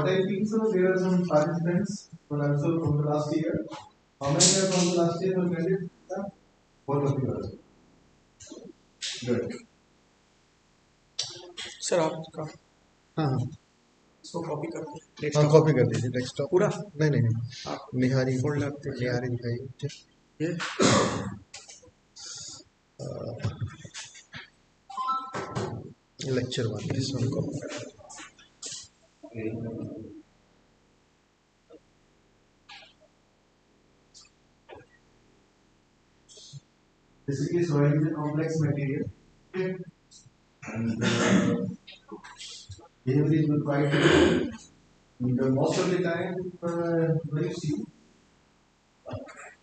what I think so, there are some participants who are also from the last year. How many are from the last year who attended? Both of you also. Good. Sir आपका हाँ इसको copy कर हाँ copy कर दीजिए desktop पूरा नहीं नहीं नहीं निहारी फोल्डर निहारी दिखाइए ये lecture one this one copy Basically, soil is a complex material, and behavior is quite different. Most of the time, when you see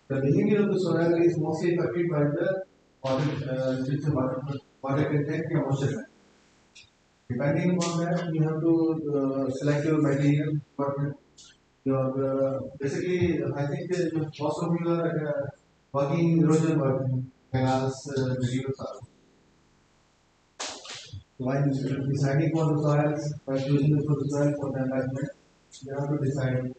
the behavior of the soil is mostly affected by the water content and moisture. Depending upon that, you have to select your material. But your basically, I think most of you are working in erosion work, canals, rivers. While deciding for the soils, by choosing the soil for the environment, you have to decide.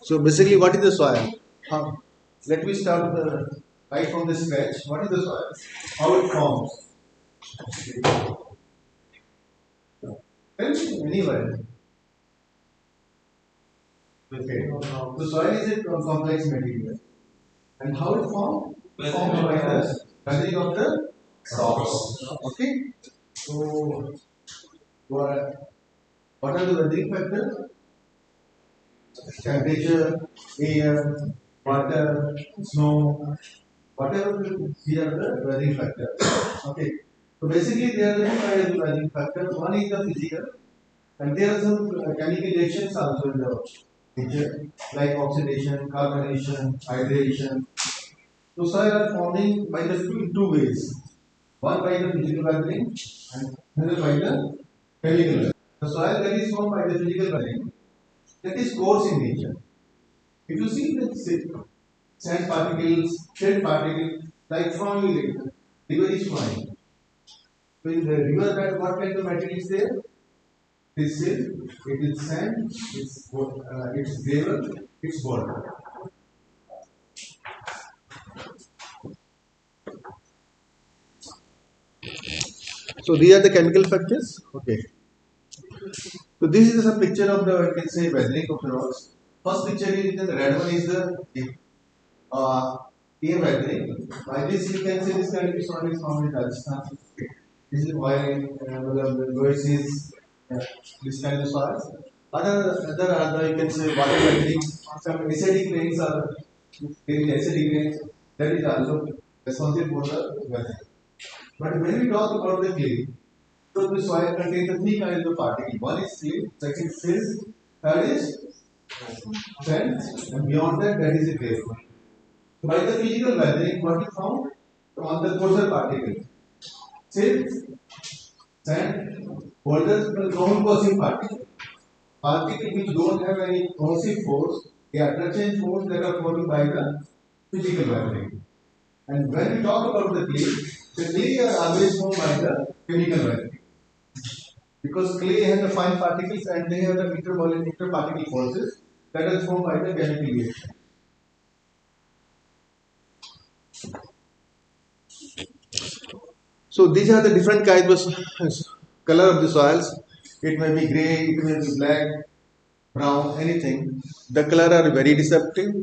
So basically, what is the soil? Let me start right from the scratch. What is the soil? How it forms? Anywhere. Okay. The soil is a complex material. And how it formed? Formed by the weathering of the rocks. Okay. So, what are the weathering factors? Temperature, air, water, snow, whatever these are the weathering factors. Okay. So basically there are two kinds of weathering factors. One is the physical, and there are some chemical reactions also in the nature, like oxidation, carbonation, hydration. So soil are forming by the two ways. One by the physical weathering and another by the chemical weathering. The soil that is formed by the physical weathering, that is coarse in nature. If you see the sand particles, shell particles, like flowing river is flowing. So in the river bed, what kind of material is there? It is silt, it is sand, it's gravel, it's water. So these are the chemical factors. Okay. So this is a picture of the, you can say, weathering of the rocks. First picture is the red one is the air weathering. By this you can say this kind of soil is found in Rajasthan. This is why is this kind of soils. Other are the, you can say, water weathering. Some acidic rains are acidic rains. That is also responsible for the weathering. But when we talk about the clay, so the soil contains the three kinds of particles. One is clay, second is silt, third is sand, and beyond that, that is a gravel. By the physical weathering, what is found on the coarser particles? Silt, sand, boulders, non-causing particles. Particles which don't have any corrosive force, they are attraction force that are formed by the physical weathering. And when we talk about the clay are always formed by the chemical weathering. Because clay has the fine particles and they have the interparticle forces that is formed by the chemical reaction. So these are the different kinds of color of the soils. It may be grey, it may be black, brown, anything. The color are very deceptive,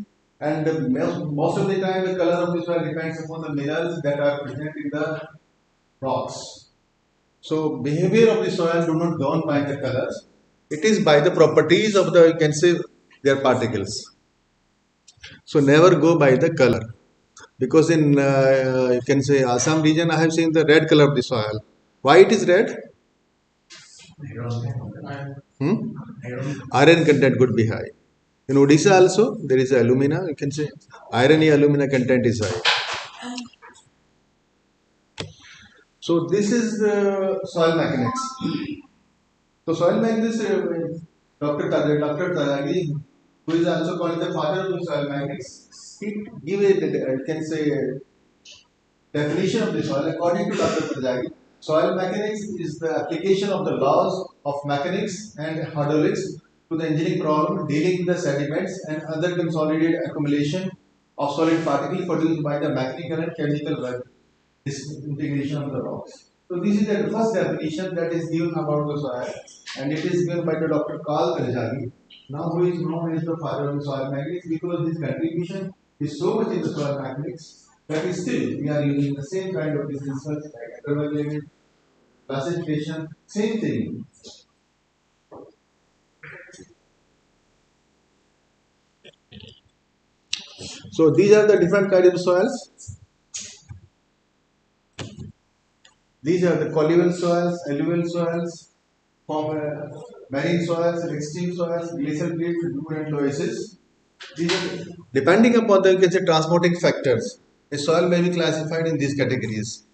and most of the time the color of the soil depends upon the minerals that are present in the rocks. So behavior of the soil do not go by the colors. It is by the properties of the, you can say, their particles. So never go by the color. Because in you can say Assam region, I have seen the red color of the soil. Why it is red? Iron content could be high. In Odisha also there is alumina. You can say iron alumina content is high. So this is the soil mechanics. So soil mechanics, Dr. Taragi, who is also called the father of the soil mechanics, he give it, you can say, definition of the soil, according to Dr. Prajagi, soil mechanics is the application of the laws of mechanics and hydraulics to the engineering problem dealing with the sediments and other consolidated accumulation of solid particles produced by the mechanical and chemical disintegration of the rocks. So this is the first definition that is given about the soil, and it is given by the Dr. Karl Rajagi, now who is known as the father of the soil mechanics, because his contribution is so much in the soil mechanics that is still we are using the same kind of research like interval classification, same thing. So these are the different kinds of soils. These are the colluvial soils, alluvial soils, marine soils, extreme soils, glacial cliffs, dune and oases. These are depending upon the you can say transporting factors. A soil may be classified in these categories.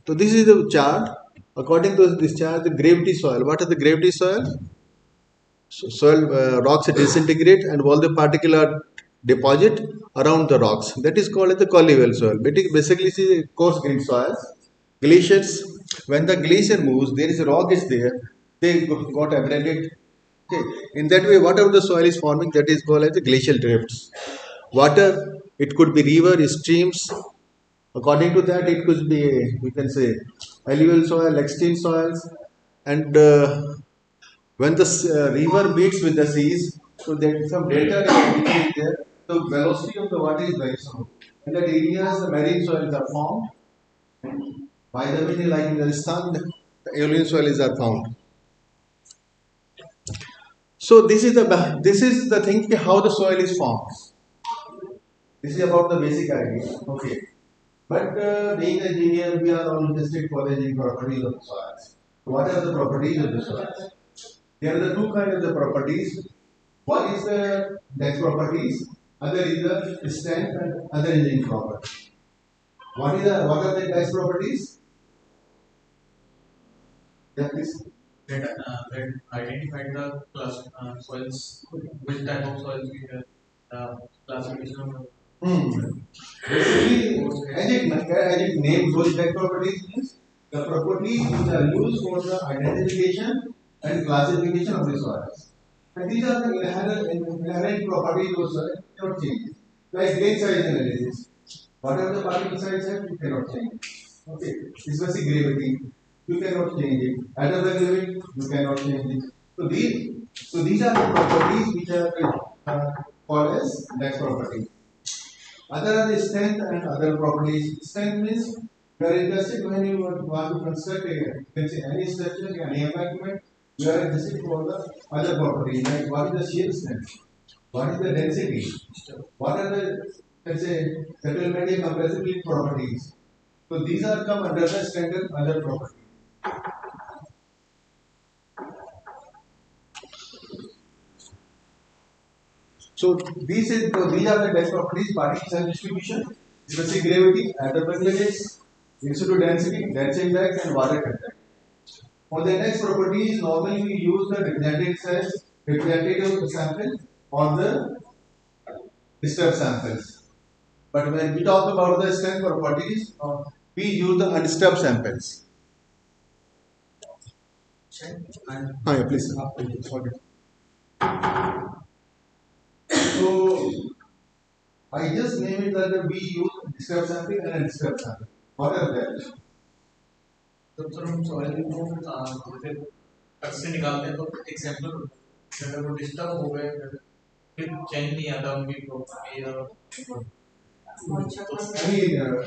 So this is the chart. According to this chart, the gravity soil. What is the gravity soil? So soil rocks disintegrate and all the particular deposit around the rocks. That is called as the colluvial soil. Basically, it is coarse grained soils. Glaciers. When the glacier moves, there is a rock is there. They got abraded. Okay. In that way, whatever the soil is forming, that is called as the glacial drifts. Water. It could be river, streams. According to that, it could be we can say alluvial soil, extreme soils, and when the river meets with the seas, so there is some delta is there. The velocity of the water is very slow. In that areas, the marine soils are formed. By the way, like in Rajasthan, the alluvial soils are found. So this is the thing how the soil is formed. This is about the basic idea. Okay. But being an engineer, we are all interested for the engineering properties of the soils. What are the properties of the soils? There are the two kinds of the properties. One is the deck properties, other is the strength and other engineering properties. What are the deck properties? Yeah, please. That identify the class soils, which type of soils we have, classification of Basically, as it names those deck properties means the properties which are used for the identification and classification of the soils. And these are the inherent properties of soil cannot change. Like grain size analysis. Whatever the particle size is, you cannot change. Okay, especially gravity, you cannot change it. Atom limit, you cannot change it. So these are the properties which are called as deck properties. Other are the strength and other properties. Strength means you are interested when you want to construct you can say any structure, any embankment, you are interested for the other properties like what is the shear strength, what is the density, what are the let's say settlement and compressibility properties. So these are come under the strength and other properties. So these are the best properties: particle size distribution, specific gravity, atom percentages, institute density, dense index, and water content. For the index properties, normally we use the representative sample or the disturbed samples. But when we talk about the strength properties, we use the undisturbed samples. Yeah, please. Sorry. So I just name it that we use disturbed sample and undisturbed sample. What are that? तो sir हम soil को जैसे cut से निकालते हैं तो example अगर वो डिस्टर्ब हो गए फिर चेंज नहीं आता उनकी प्रॉपर्टी या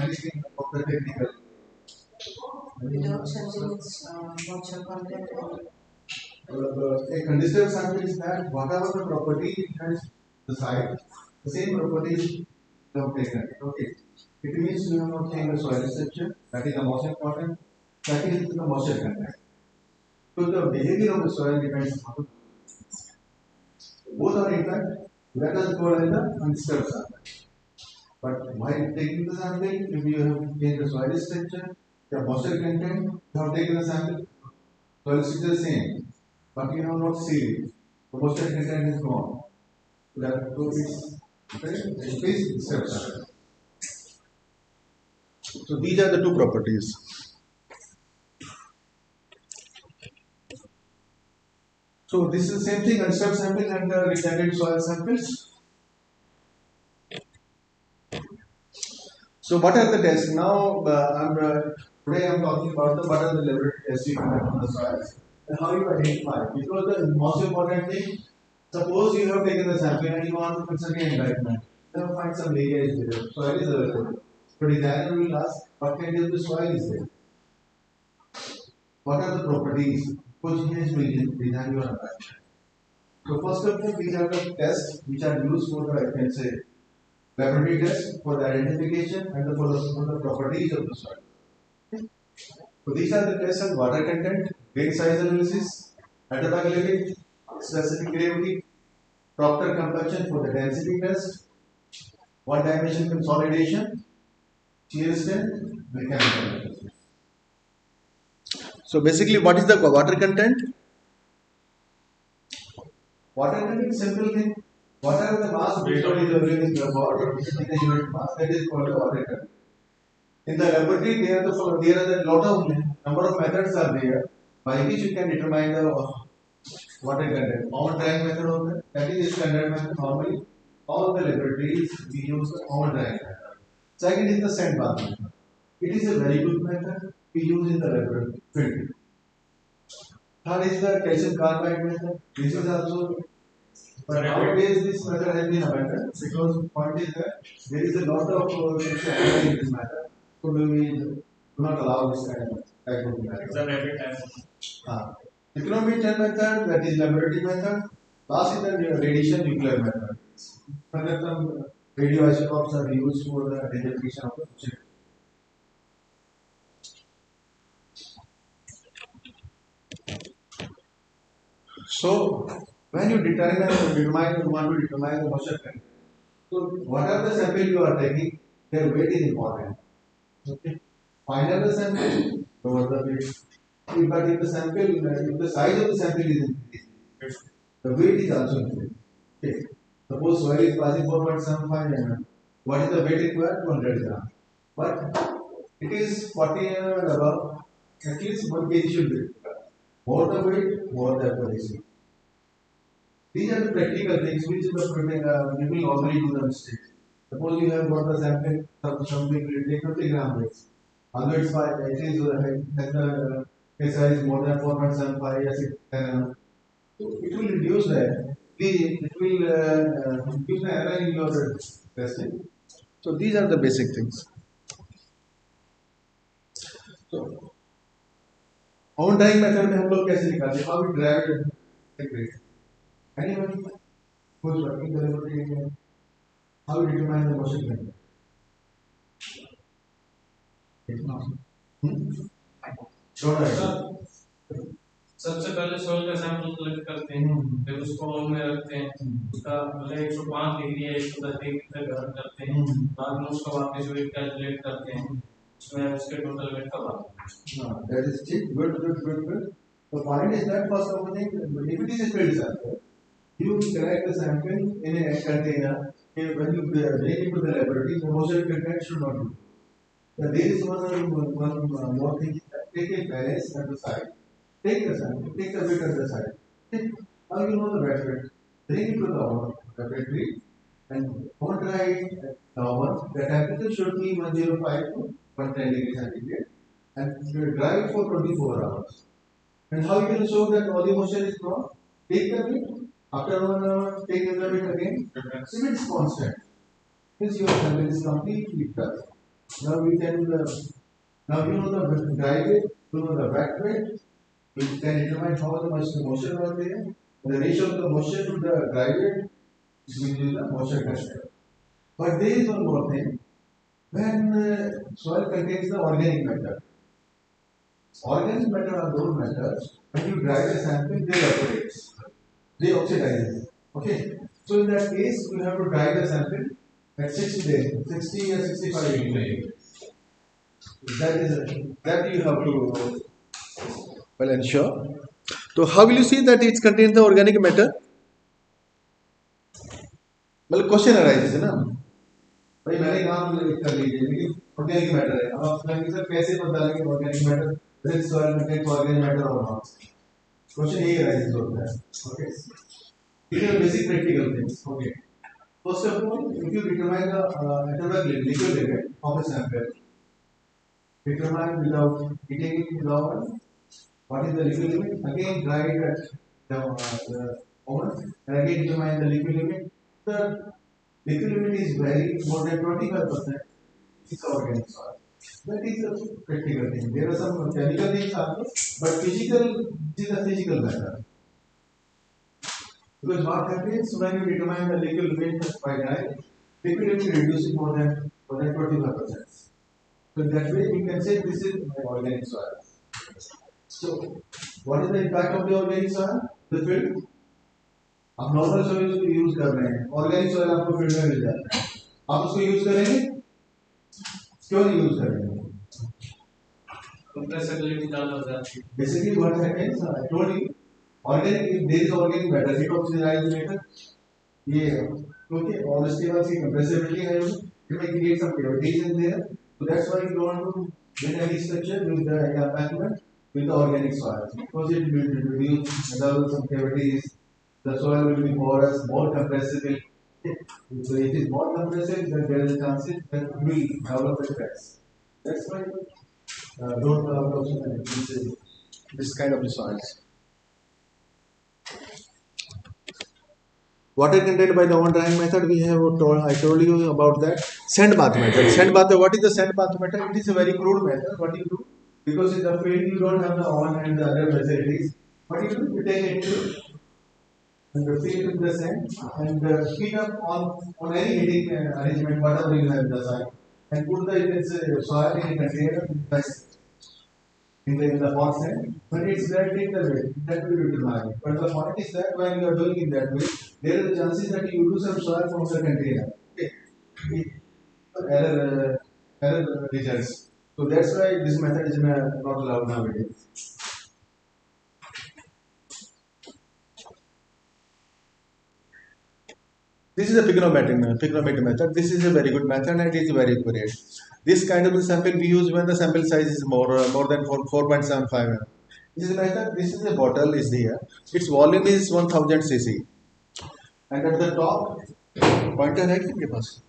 Anything of the technical. Without changing its moisture content or A conditional sample is that whatever the property it has the site, the same properties you have taken. Okay. It means you have not changed the soil structure, that is the most important, that is the moisture content. So the behavior of the soil depends on both are in fact let us go as the undisturbed sample. But while taking the sample, if you have changed the soil structure, the moisture content, you have taken the sample, soil structure is the same, but you have not sealed it. The moisture content is gone. So that so it's disturbed sample. So these are the two properties. So this is the same thing, undisturbed samples and the regenerated soil samples. So what are the tests? Now today I'm talking about what are the laboratory tests you conduct on the soils and how you identify. Because the most important thing, suppose you have taken the sample and you want to consider the environment. Then you find some area is there, soil is available. So designer will ask what kind of the soil is there. What are the properties? Which is will design your environment. So first of all, these are the tests which are used for the, I can say, laboratory test for the identification and for the properties of the soil. So these are the tests on water content, grain size analysis, atomic specific gravity, Proctor compaction for the density test, one dimension consolidation, shear strength, mechanical analysis. So basically, what is the water content? Water content is simple thing. Whatever the mass which is available in the water in the unit mass, that is called the water content. In the laboratory, there are a lot of number of methods are there by which you can determine the water content. Common drying method of that is standard method. Normally, all the laboratories we use the common drying method. Second is the sandbath method. It is a very good method we use in the laboratory field. Third is the calcium carbide method. This is also, but nowadays this method has been abandoned because the point is that there is a lot of error in this method. So we do not allow this type of method. It's a rapid test. Econometer method, that is laboratory method. Last is the radiation nuclear method. Further, some radioisotopes are used for the identification of the subject. So, when you want to determine the moisture content. So, whatever the sample you are taking, their weight is important. Okay. Finer the sample, lower the weight. But if the size of the sample is increasing, the weight is also increasing. Okay. Suppose soil is passing 4.75 mm. What is the weight required? 200 grams. But it is 40 mm and above. At least 1 kg should be required. More the weight, more the accuracy. These are the practical things which people normally do the mistakes. Suppose you have got the sample, something will take 50 gram weight. Although it has the size more than 4.75 or 6 mm. So it will reduce it will reduce the error in your testing. So these are the basic things. So on drying method में हम लोग कैसे निकालते हैं? How we dry it? Anyone who is working the laboratory, how we determine the moisture content? Don't write. सबसे पहले soil का sample collect करते हैं, फिर उसको ऑन में रखते हैं, उसका मतलब 105 डिग्री या 110 डिग्री तक गर्म करते हैं, बाद में उसका वापस वेट कैलकुलेट करते हैं, उसमें उसके टोटल वेट का बात। That is cheap. Good. The point is that first of all, if it is a field sample, you collect the sample in a container. When you bring it to the laboratory, the moisture content should not be. There is one more thing. Take a balance at the side. Take the sample. Take the weight at the side. How you know the wet weight? Bring it to the laboratory and don't dry it at normal. The temperature should be 105 to 110 degrees centigrade, and you dry it for 24 hours. And how you can show that all the moisture is gone? Take the weight. After 1 hour, take the weight again. See, it's constant. Since your sample is completely dry. Now we can now you know the dry weight, you know the wet weight. We can determine how much the moisture was there. The ratio of the moisture to the dry weight is the moisture content. But there is one more thing. When soil contains the organic matter, organic matter are those matters. When you dry the sample, they evaporate. They oxidize. Okay. So in that case, you have to dry the sample at 60 days, 60 or 65 days. That you have to Well, ensure. So how will you see that it contains the organic matter? well, question arises, ना भाई मैंने काम कर लीजिए लेकिन organic matter है। अब आप कहेंगे सर कैसे पता लगे organic matter rich soil contains organic matter और नॉट? क्वेश्चन यही राइज होता है। Okay, these are basic practical things. Okay, first of all, if you determine the atomic liquid limit of a sample, determine without heating it without what is the liquid limit, again dry it at the oven, and again determine the liquid limit. The liquid limit is very more than 25%. It's organic soil. That is a practical thing. There are some chemical things also, but physical, this is a physical matter. Because what happens when you determine the liquid limit by drying, liquid limit reduces more than 25%. So that way we can say this is my organic soil. So what is the impact of the organic soil? The field. आप normal soil use कर रहे हैं, organic soil आपको field में मिल जाता है, आप उसको यूज करेंगे? क्यों नहीं यूज करेंगे? Compressibility ज्यादा हो जाती है। Basically what happens, I told you, organic, if there is organic matter, it oxidizes later. ये क्योंकि और उसके बाद की compressibility है, it may create some cavities in there. So that's why you don't want to build any structure with the embankment with the organic soil, because it will reduce some cavities. The soil will be porous, more compressible. So it is more compressible, then there is a chance that it will develop the cracks. That's why don't allow this kind of the soils. Water contained by the on drying method, we have I told you about that. Sand bath method. Sand bath, what is the sand bath method? It is a very crude method. What you do? Because in the field you don't have the oven and the other facilities. What you do? You take it and fill with the sand and heat up on any heating arrangement, whatever you have in the side, and put the soil in a container in the hot sand. When it's there, take the weight. That will determine it. But the point is that when you are doing it that way, there are the chances that you lose some soil from the container. Okay. Error results. So that's why this method is not allowed nowadays. This is a pignometric method. This is a very good method and it is very accurate. This kind of sample we use when the sample size is more than 4.75 mm. This is a method. This is a bottle is here. Its volume is 1000 cc. And at the top, pointer है किसके पास?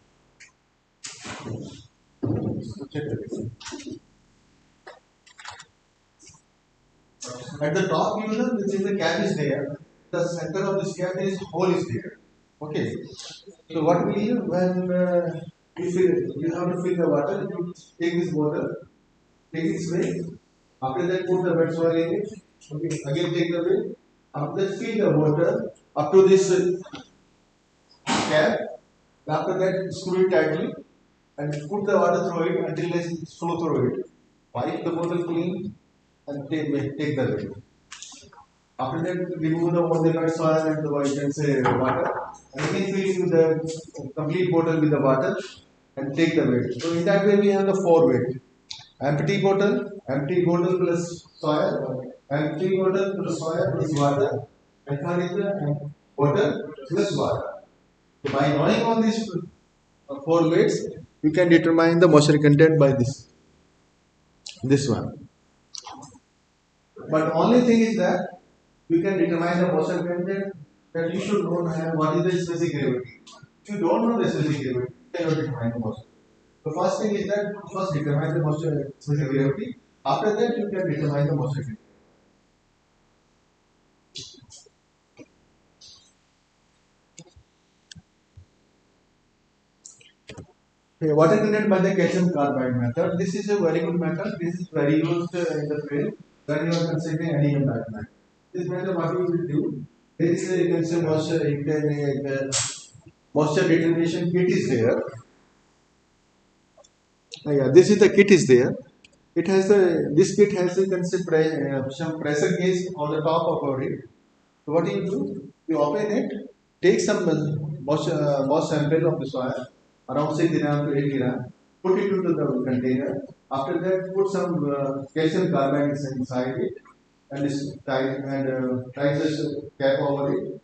At the top, which is the cap is there. The center of this cap is hole is there. Okay. So what we do when you have to fill the water, you take this bottle, take its weight. After that, put the wet soil in it. Okay. Again, take the weight. After that, fill the water up to this cap. After that, screw it tightly and put the water through it until it flow through it. Wipe the bottle clean and take the weight. After that, remove the wet soil and the you can say water. And again, fill the complete bottle with the water and take the weight. So in that way, we have the 4 weight. Empty bottle plus soil, empty bottle plus soil plus water, and third is the bottle plus water. So by knowing all these 4 weights, you can determine the moisture content by this one. But only thing is that you can determine the moisture content that you should know what is the specific gravity. If you don't know the specific gravity, you cannot determine the moisture. The first thing is that first determine the moisture specific gravity. After that, you can determine the moisture content. Okay, water content by the calcium carbide method. This is a very good method. This is very used in the field when you are considering any environment. This method, what you will do, there is a calcium moisture determination kit is there. Yeah, this is the kit is there. It has this kit has some pressure gauge on the top of it. So what do? You open it, take some moist sample of the soil, around 6 gram to 8 gram, put it into the container. After that, put some calcium carbide inside it and tie this cap over it.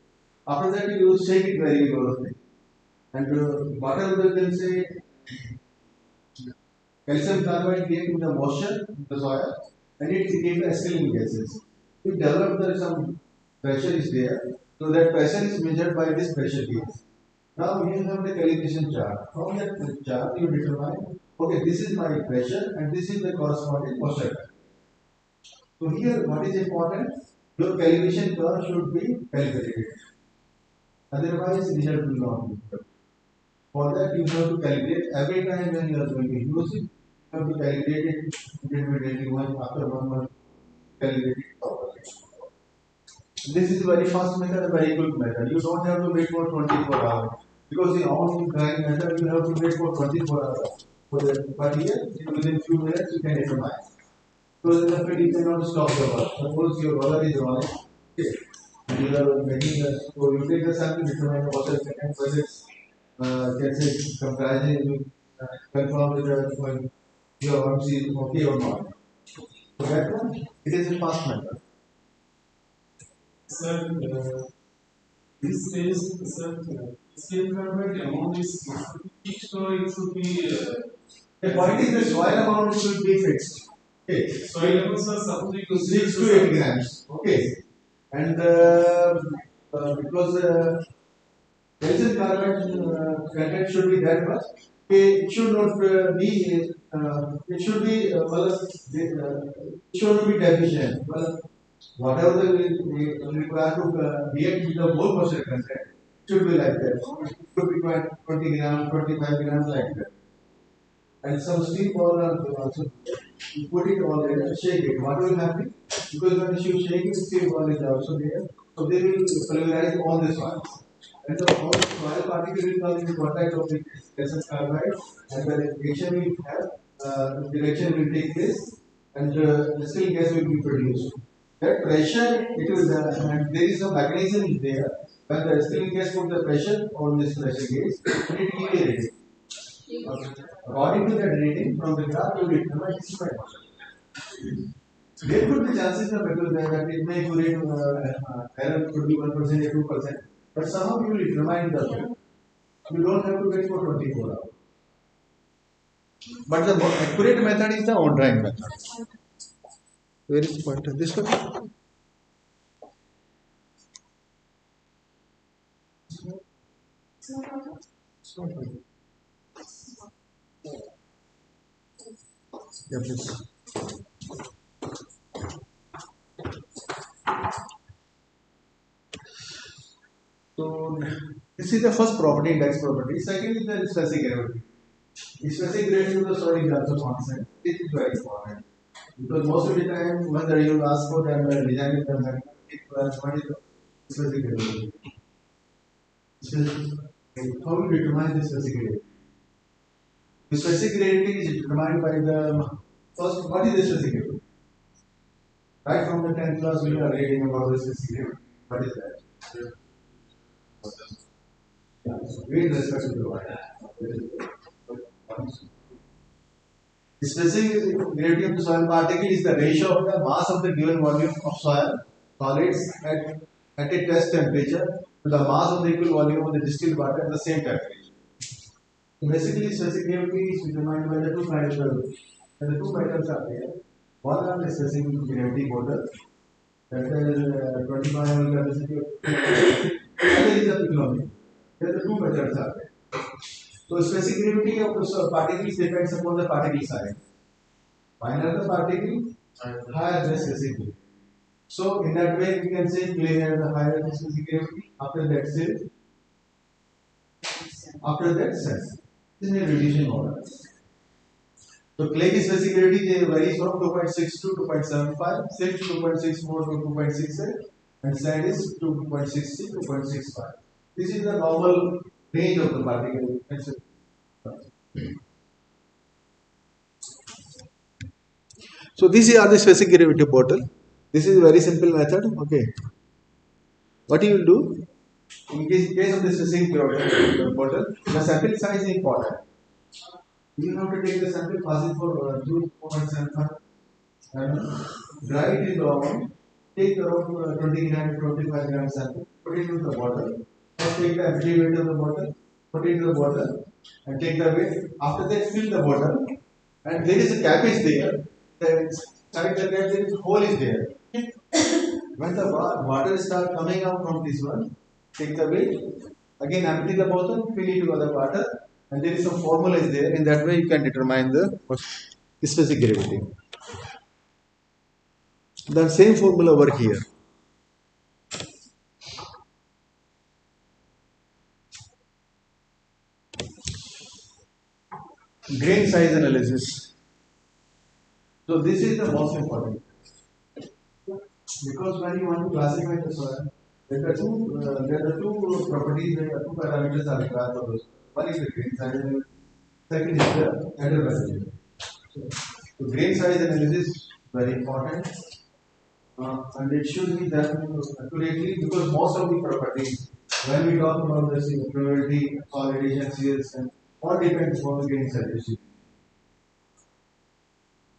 After that, you shake it very closely. And whatever you can say calcium carbide came in the moisture in the soil and it became the acetylene gases. We developed that some pressure is there, so that pressure is measured by this pressure gauge. Now you have the calibration chart. From that chart you determine, okay, this is my pressure and this is the corresponding moisture. So here what is important? Your calibration curve should be calibrated. Otherwise result will not be good. For that you have to calibrate every time when you are going to use it. You have to calibrate it intermittently after 1 month, calibrate it properly. This is a very fast method, a very quick method. You don't have to wait for 24 hours. Because in all drying method, you have to wait for 24 hours. But here, within few minutes, you can determine. So in the field, you cannot stop the work. Suppose your roller is running, okay, and you are making the, so you take the sample, determine the water content, whether it's, can say, comparison, you confirm whether your arms is okay or not. So that one, it is a fast method. Sir, this says, sir, scale carbide amount is fixed or it should be. The point is the soil amount should be fixed. Okay. Soil amount, sir, suppose you 6 to 8 grams. Okay. And because calcium carbide content should be that much, okay, it should not be. It should be. It should not be deficient. Well, whatever we require to react with the whole moisture content should be like that. It should be 20 grams, 25 grams like that. And some steam powder also. You put it all there and shake it. What will happen? Because when you shake it, steam powder is also there. So they will pulverize all the soil. And the all soil particles will come in contact of the calcium carbide, and the reaction will have, the reaction will take place, and the still gas will be produced. That pressure, it will, and there is a mechanism there. When the still gas put the pressure on this pressure gauge, and it will be ready. According to that reading from the graph, you will determine this by there could be chances of that it may error could be 1% or 2%, but somehow you will determine the value. You don't have to wait for 24 hours. But the more accurate method is the on drying method. Where is the pointer? This one? Yeah, please. So this is the first property, index property. Second is the specific gravity. The specific gravity of the soil is also constant. It is very important because most of the time when you ask for the design of the method, what is the specific gravity? How do you determine the specific gravity? The specific gravity is determined by the first. What is the specific gravity? Right from the 10th class, we are reading about the specific gravity. What is that? Yeah, with respect to the water. The specific gravity of the soil particle is the ratio of the mass of the given volume of soil solids at a test temperature to the mass of the equal volume of the distilled water at the same temperature. So basically, specific gravity is determined by the two metals. And the two metals are there. One are the specific gravity bottle, that is 25 ml capacity of other is the economic. There the two methods are there. So specific gravity of the particles depends upon the particle size. Finer the particle, higher the specific gravity. So in that way we can say clay has the higher specific gravity. After that cell. After that cells. This is a reducing order. So clay की specific gravity varies from 2.6 to 2.75, silt 2.64 to 2.68, and sand is 2.60 to 2.65. This is the normal range of the particle. So these are the specific gravity bottle. This is a very simple method. Okay. What you will do? In case of the specific bottle, the sample size is important. You have to take the sample, pass it for 2.75 and dry it in the oven. Take around 20 gram, 25 gram sample, put it into the bottle. First take the empty weight of the bottle, put it into the bottle and take the weight. After that, fill the bottle and there is a cap is there. Inside the cap there is a hole is there. When the water start coming out from this one, take the weight, again empty the bottle, fill it with other water, and there is some formula is there. In that way, you can determine the specific gravity. The same formula work here. Grain size analysis. So this is the most important because when you want to classify the soil, there are two properties, there are two parameters are required for those. One is the grain size analysis, second is the header value. So grain size analysis is very important, and it should be done accurately because most of the properties, when we talk about the probability, consolidation, CS, and all depends on the grain size.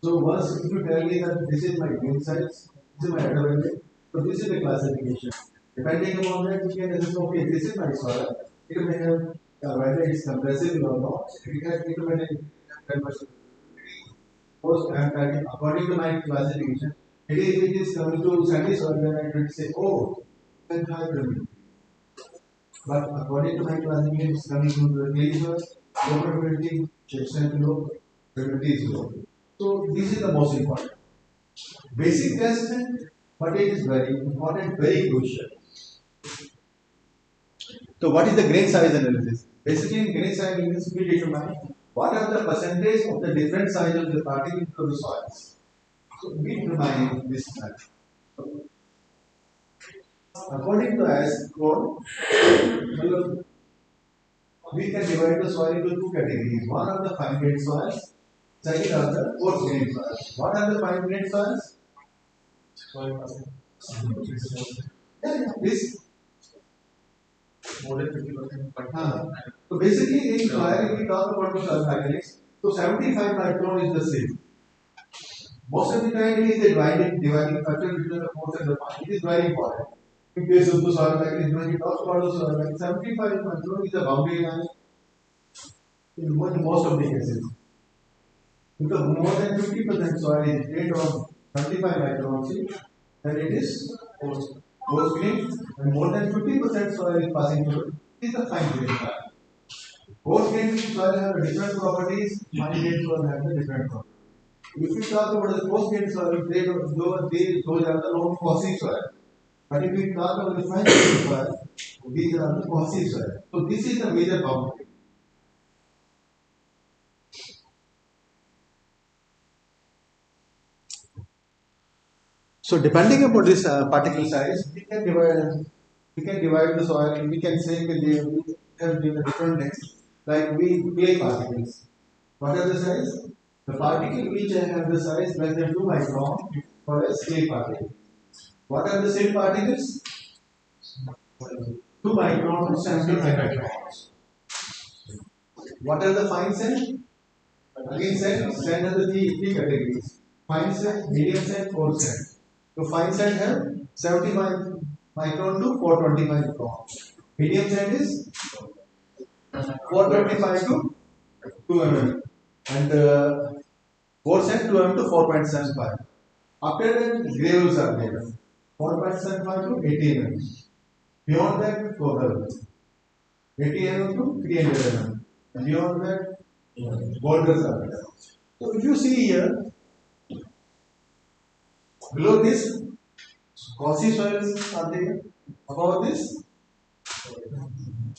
So once if you tell me that this is my grain size, this is my header value, so this is the classification. Depending upon that, we can assess okay, this is my soil. It may have whether it's compressible or not. It may have according to my classification, it is coming to sandy soil, then I will say, oh, then high probability. But according to my classification, it's coming to the clay soil, low probability, extent low, probability is low. So this is the most important. Basic test, but it is very important, very crucial. So what is the grain size analysis? Basically, in grain size analysis, we determine what are the percentage of the different size of the particles of the soils. So we determine this type. According to S code, we can divide the soil into two categories. One are the fine grained soils, second are the coarse grained soils. What are the fine grained soils? This more than 50%. So basically, in soil, if we talk about the soil mechanics, so 75 micron is the same. Most of the time, it is the dividing factor between the force and the mass. It is very important. In case of the soil mechanics, when we talk about the soil mechanics, 75 micron is the boundary line in most of the cases. Because more than 50% soil is retained on 25 microns, then it is coarse grain, and more than 50% soil is passing through. It is the fine grain soil. Coarse grain soil have different properties, fine grain soil have the different properties. If we talk about the coarse grain soil, those are the known quasi soil. But if we talk about the fine grain soil, these are the quasi soil. So this is the major boundary. So depending upon this particle size, we can divide the soil. We can say that we have given different names, like we clay particles. What are the size? The particle which have the size less than 2 micron for a clay particle. What are the silt particles? 2 micron to 75 microns. What are the fine sand? Again, sand has the three categories: fine sand, medium sand, coarse sand. So fine sand have 75 micron to 425 micron. Medium sand is 425 to 2 mm, and coarse sand 2 mm to 4.75. After that, gravels are there, 4.75 to 80 mm. Beyond that, total 80 mm to 300 mm. And beyond that, boulders are there. So if you see here, below this, quasi soils are there. Above this,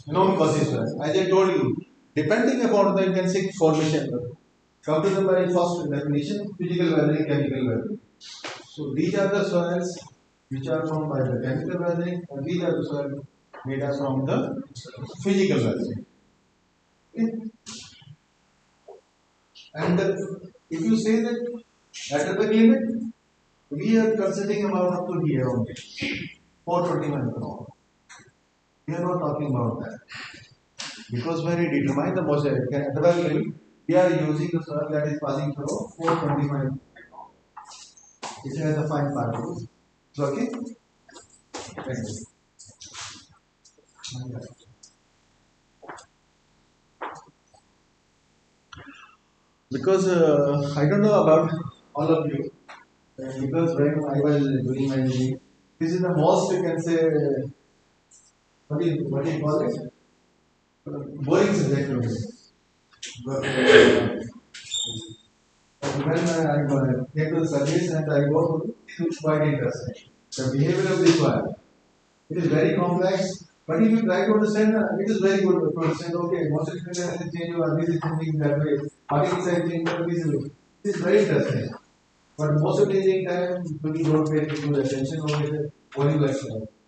non-quasi soils. As I told you, depending upon the intrinsic formation, come to the very first definition: physical weathering, chemical weathering. So these are the soils which are formed by the chemical weathering, and these are the soils made up from the physical weathering. Okay. And if you say that at the limit, we are considering about up to here only, 421 crore. We are not talking about that. Because when we determine the moisture at the limit, we are using the soil that is passing through 425 which has the fine particles. So, okay? Thank you. because I don't know about all of you, because when I was doing my degree, this is the most, you can say, what do you call it? Boring subject to me. But, when I came to the service and I go to it is quite interesting. The behavior of this one, it is very complex. But if you try to understand, it is very good to understand. Okay, most of the things change, or this is changing that way. Particle size changing this way. It is very interesting. But most of the time, people don't pay too attention. Okay, only like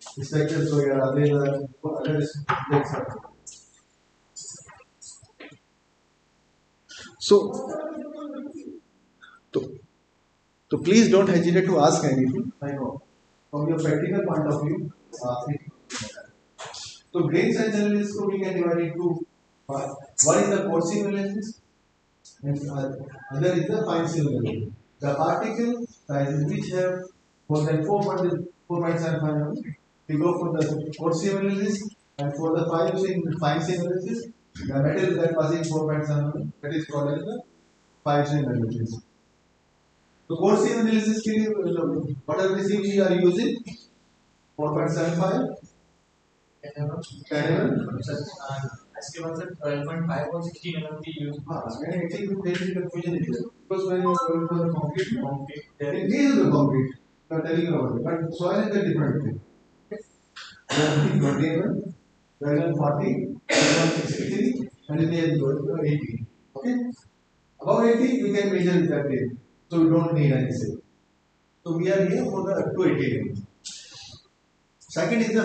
structures or other subjects. So, so, so please don't hesitate to ask anything. I know. From your practical point of view, ask me. So grain size analysis we can divide into one is the coarse analysis and other is the fine analysis. The particle sizes which have more than 4.75 we go for the coarse analysis, and for the fine analysis the metal that passing 4.7 that is called as the fine analysis. So coarse analysis के लिए whatever we are using 4.75 इसके बाद से 12.5 और 16 mm की use and actually the basic confusion is there. Because when you are going for the concrete, it is the concrete. You are telling about it. But soil is a different thing. You are thinking 20 mm, you are 40, you are 63, and then you are going to 80. Okay? Above 80, we can measure that way. So we don't need any say. So we are here for the 280 mm. Second is the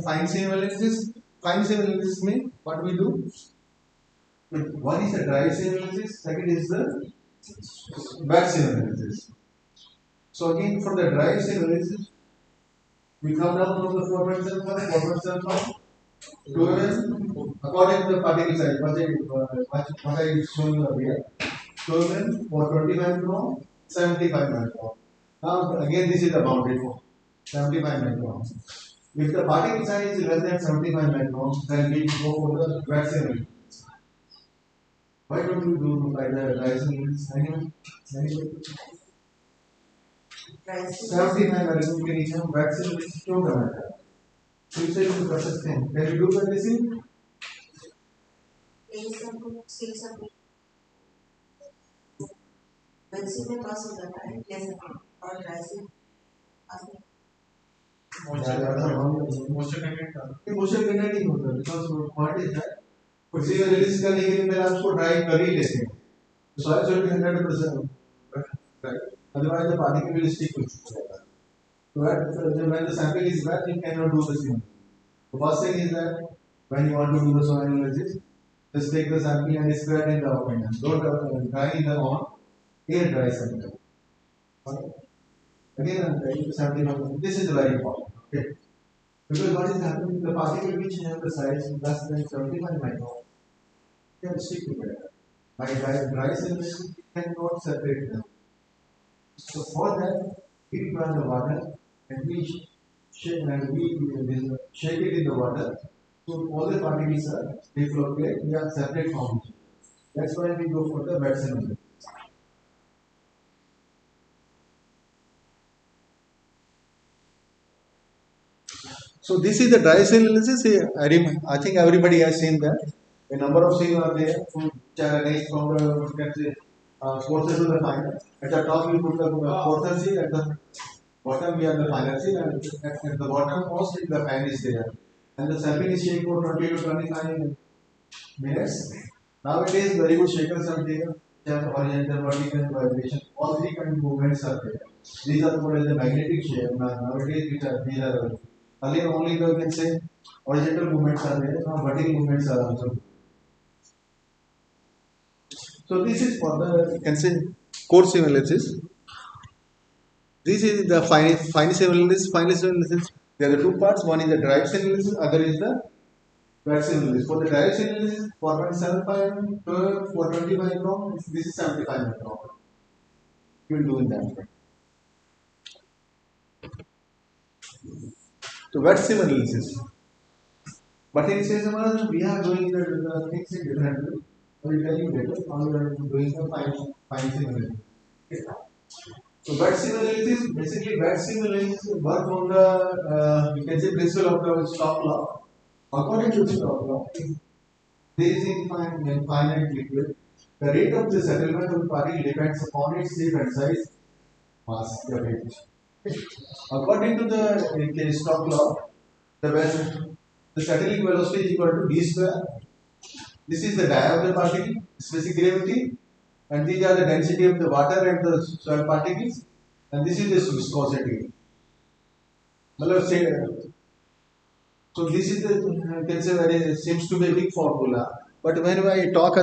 fine seam analysis. Fine seam analysis means what we do? One is the dry seam analysis, second is the wet seam analysis. So again for the dry seam analysis, we come down from the 4.75 to according to the particle size, what I shown you earlier. 12 mm for 25 micron, 75 micron. Now again this is the boundary for 75 micron. If the particle size is less than 75 micron, then we go for the wet seam analysis. Why don't you do by the license anyone? 79 micron के नीचे हम vaccine क्यों करना है? तो इसे हम कर सकते हैं. Can you do that this? Vaccine में पास हो जाता है कैसे और वैक्सीन मोशन कंटेंट नहीं होता because what is that? उसी को रिलीज करने के लिए पहले आप उसको ड्राई कर ही लेते हैं. Soil should be 100% right. Otherwise the particle will stick with it. So when the sample is wet, you cannot do the same. The first thing is that when you want to do the soil analysis, just take the sample and spread in the open. Don't dry in the on air dry sample. Okay. Again, I'm trying to sample. This is very important. Okay. Because what is happening, the particle which have the size less than 75 micron can stick together. By dry sample, you cannot separate them. So for that, we run the water and we shake it in the water. So all the particles are deflocate, we are separate from each other. That's why we go for the wet sample. So this is the dry cell analysis. I think everybody has seen that. A number of cells are there which are arranged from the courses to the final. At the top we put the courser seal, at the bottom we have the final seal, and at the bottom most the fan is there. And the sampling is shaken for 20 to 25 minutes. Nowadays very good shakers are there. They have horizontal, vertical, and vibration. All three kind of movements are there. These are called as the magnetic shake. Nowadays these are earlier only you can say horizontal movements are there. Now vertical movements are also. So this is for the, you can say, coarse analysis. This is the fine analysis. Fine analysis. There are two parts. One is the dry analysis. Other is the wet analysis. For the dry analysis, 4.75 to 425 micron. This is 75 micron. You will do in that way. So wet analysis. But in CSMRS, we are doing the things in different way. I will tell you later how we are doing the fine simulation. Okay. So wet simulation is basically wet simulation work on the you can say principle of the stock law. According to the stock law, there is infinite liquid. The rate of the settlement of the particle depends upon its shape and size, mass, the weight. According to the stock law, the settling velocity is equal to d square. This is the dia of the particle, specific gravity, and these are the density of the water and the soil particles, and this is the viscosity. Matlab say, so this is the can say very seems to be a big formula, but when I talk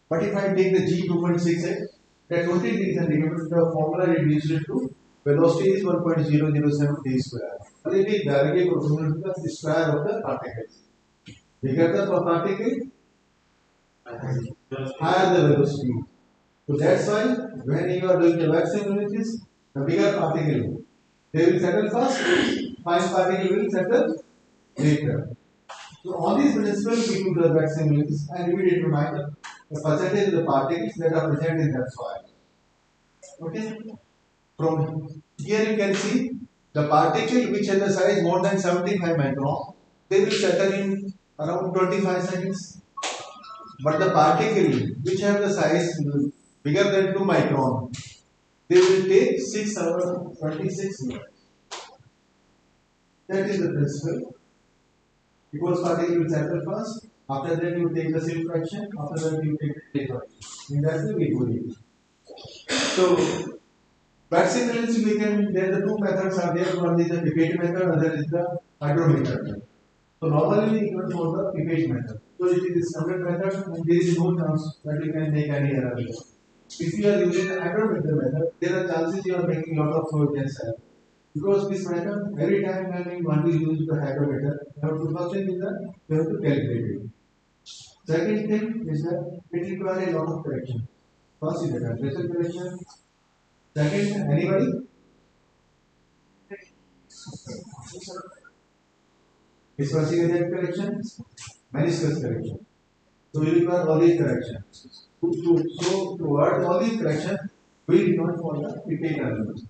but if I take the G 2.68, that 20 degrees centigrade, the formula reduced it to velocity is 1.007 d square. And it is directly proportional to the square of the particles. Bigger the particle, higher the velocity. So that's why when you are doing the vacuum analysis, the bigger particle they will settle first, fine particle will settle later. So on these principles we do the vacuum analysis and we determine the percentage of the particles that are present in that soil. Okay. From here you can see the particle which has a size more than 75 micron, they will settle in around 25 seconds. But the particle which have the size bigger than 2 micron, they will take 6 hours 26 minutes. That is the principle. Because particle will settle first, after that you take the silk fraction, after that you take the taper. In that way we do it. So vaccine analysis we can there the two methods are there. One is the pipette method, other is the hydrometer method. So normally we go for the pipette method. So it is the standard method and there is no chance that you can make any error. If you are using the hydrometer method, there are chances you are making lot of fluorescence error. Because this method, every time when you want to use the hydrometer, you have to first thing is that you have to calibrate it. Second thing is that it requires a lot of correction. First is the temperature correction. Second, anybody? Dispersing agent correction, meniscus correction. So we require all these corrections. So towards all these corrections, we require for the pipette analysis.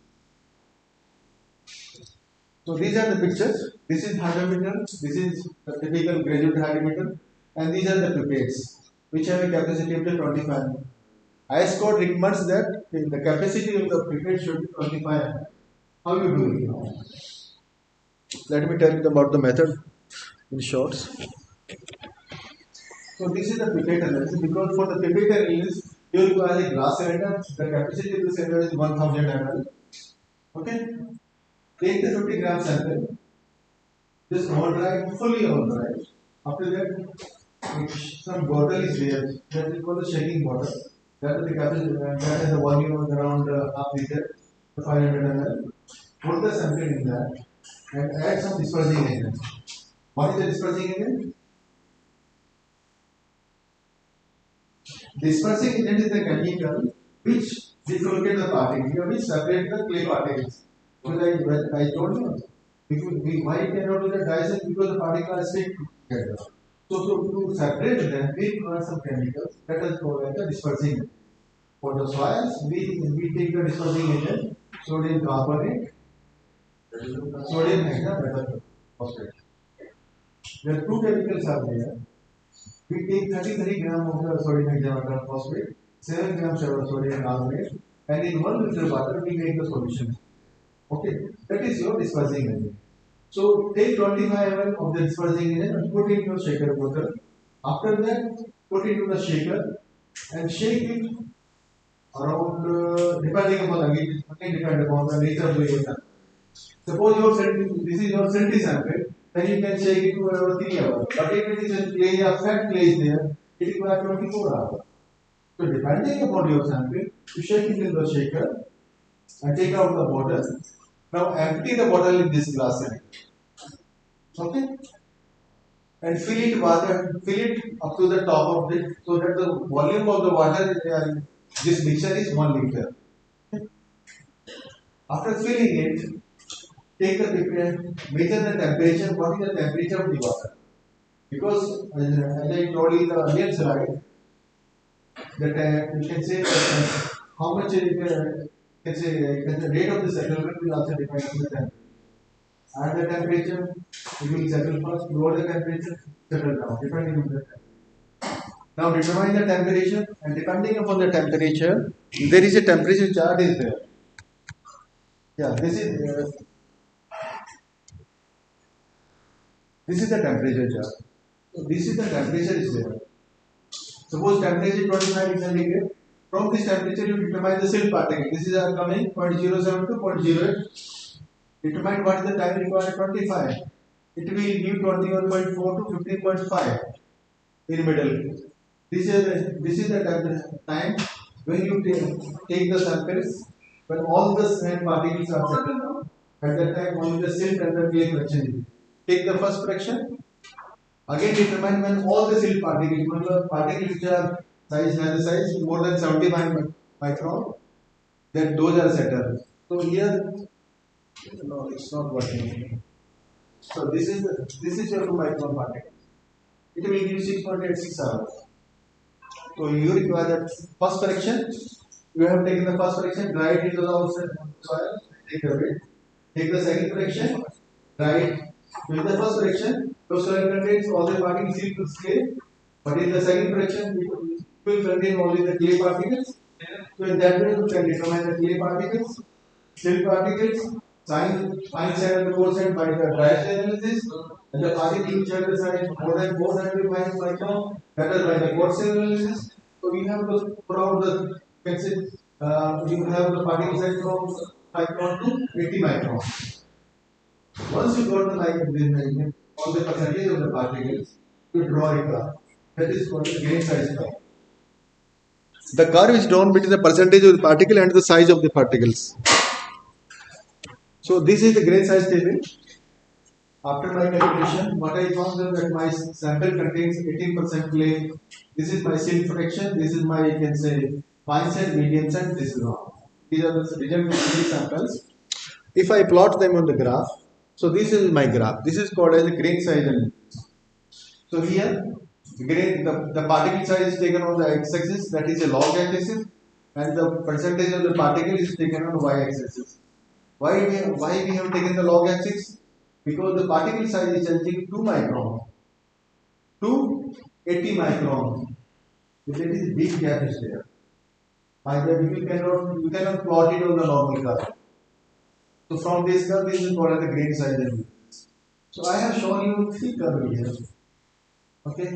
So these are the pictures. This is hydrometer. This is the typical graduate hydrometer, and these are the pipettes, which have a capacity of 25. IS code recommends that the capacity of the pipette should be 25. How you do it now? Let me tell you about the method in shorts. So this is the pipette analysis because for the pipette analysis you require a glass cylinder. The capacity of the cylinder is 1000 ml. Okay. Take the 50-gram sample. Just all dry, fully all dry. After that, some bottle is there. That is called the shaking bottle. That is the capacity. That has a volume of around half liter, 500 ml. Put the sample in that and add some dispersing agent. What is the dispersing agent? Dispersing agent is the chemical which deflocate the particles, which separate the clay particles. Because I told you, why cannot do the dissect? Because the particles are stick together. So to separate them, we require some chemicals that is called as the dispersing agent. For the soils, we take the dispersing agent, sodium carbonate, sodium hexaphosphate. There are two chemicals are there. We take 33 grams of the sodium hexaphosphate, 7 grams of sodium carbonate, and in 1 liter water we make the solution. Okay, that is your dispersing agent. So take 25 ml of the dispersing agent and put it in your shaker bottle. After that, put it into the shaker and shake it around depending upon the nature of the agent. Suppose this is your centi sample, then you can shake it to around 3 hours. But if it is a clay, a fat clay is there, it requires 24 hours. So depending upon your sample, you shake it in the shaker and take out the bottle. Now empty the bottle in this glass cylinder. Okay? And fill it up to the top of it so that the volume of the water this mixture is 1 liter. Okay? After filling it, take the pipette, measure the temperature. What is the temperature of the water? Because as I told you in the earlier slide, that you can say that, how much can say the rate of the settlement will also depend on the temperature. At the temperature, it will settle first. Lower the temperature, settle down, depending on the temperature. Now determine the temperature, and depending upon the temperature, there is a temperature chart is there. Yeah, this is the temperature chart. So this is the temperature is there. Suppose temperature 25 centigrade. From this temperature, you determine the silt particle. This is coming 0.07 to 0.08. Determine what is the time required 25. It will give 21.4 to 15.5 in middle. This is the time when you take the samples, when all the sand particles are settled down. At that time, only the silt and the clay fraction is. Take the first fraction. Again determine when all the silt particles, when the particles which are has a size more than 75 micron, that those are settled. So here, no, it's not working. So this is your 2 micron particle. It will give 6.86 hours. So you require that first correction. You have taken the first correction, dry it into the outside soil, take the weight. Take the second correction, dry it. With the first correction, the soil contains all the particles equal to clay, but in the second correction, it will contain only the clay particles. So in that way, you can determine the clay particles, silt particles, fine side and the coarse side by the dry side analysis, and the particles which have the size more than 400 micron, that is by the coarse side analysis. So we have to from the can say you have the particle size from micron to 80 micron. Once you got the measurement on the percentage of the particles, you draw a curve. That is called the grain size curve. The curve is drawn between the percentage of the particle and the size of the particles. So this is the grain size table. After my calculation, what I found is that my sample contains 18% clay. This is my silt fraction. This is my, you can say, fine sand, medium sand. This is all. These are the result of three samples. If I plot them on the graph, so this is my graph. This is called as a grain size analysis. So here, the particle size is taken on the x-axis, that is a log axis, and the percentage of the particle is taken on the y-axis. Why we have taken the log axis? Because the particle size is changing 2 micron to 80 micron. So that is big gap is there. By that you cannot plot it on the normal curve. So from this curve, this is called as the grain size analysis. So I have shown you 3 curves here. Okay.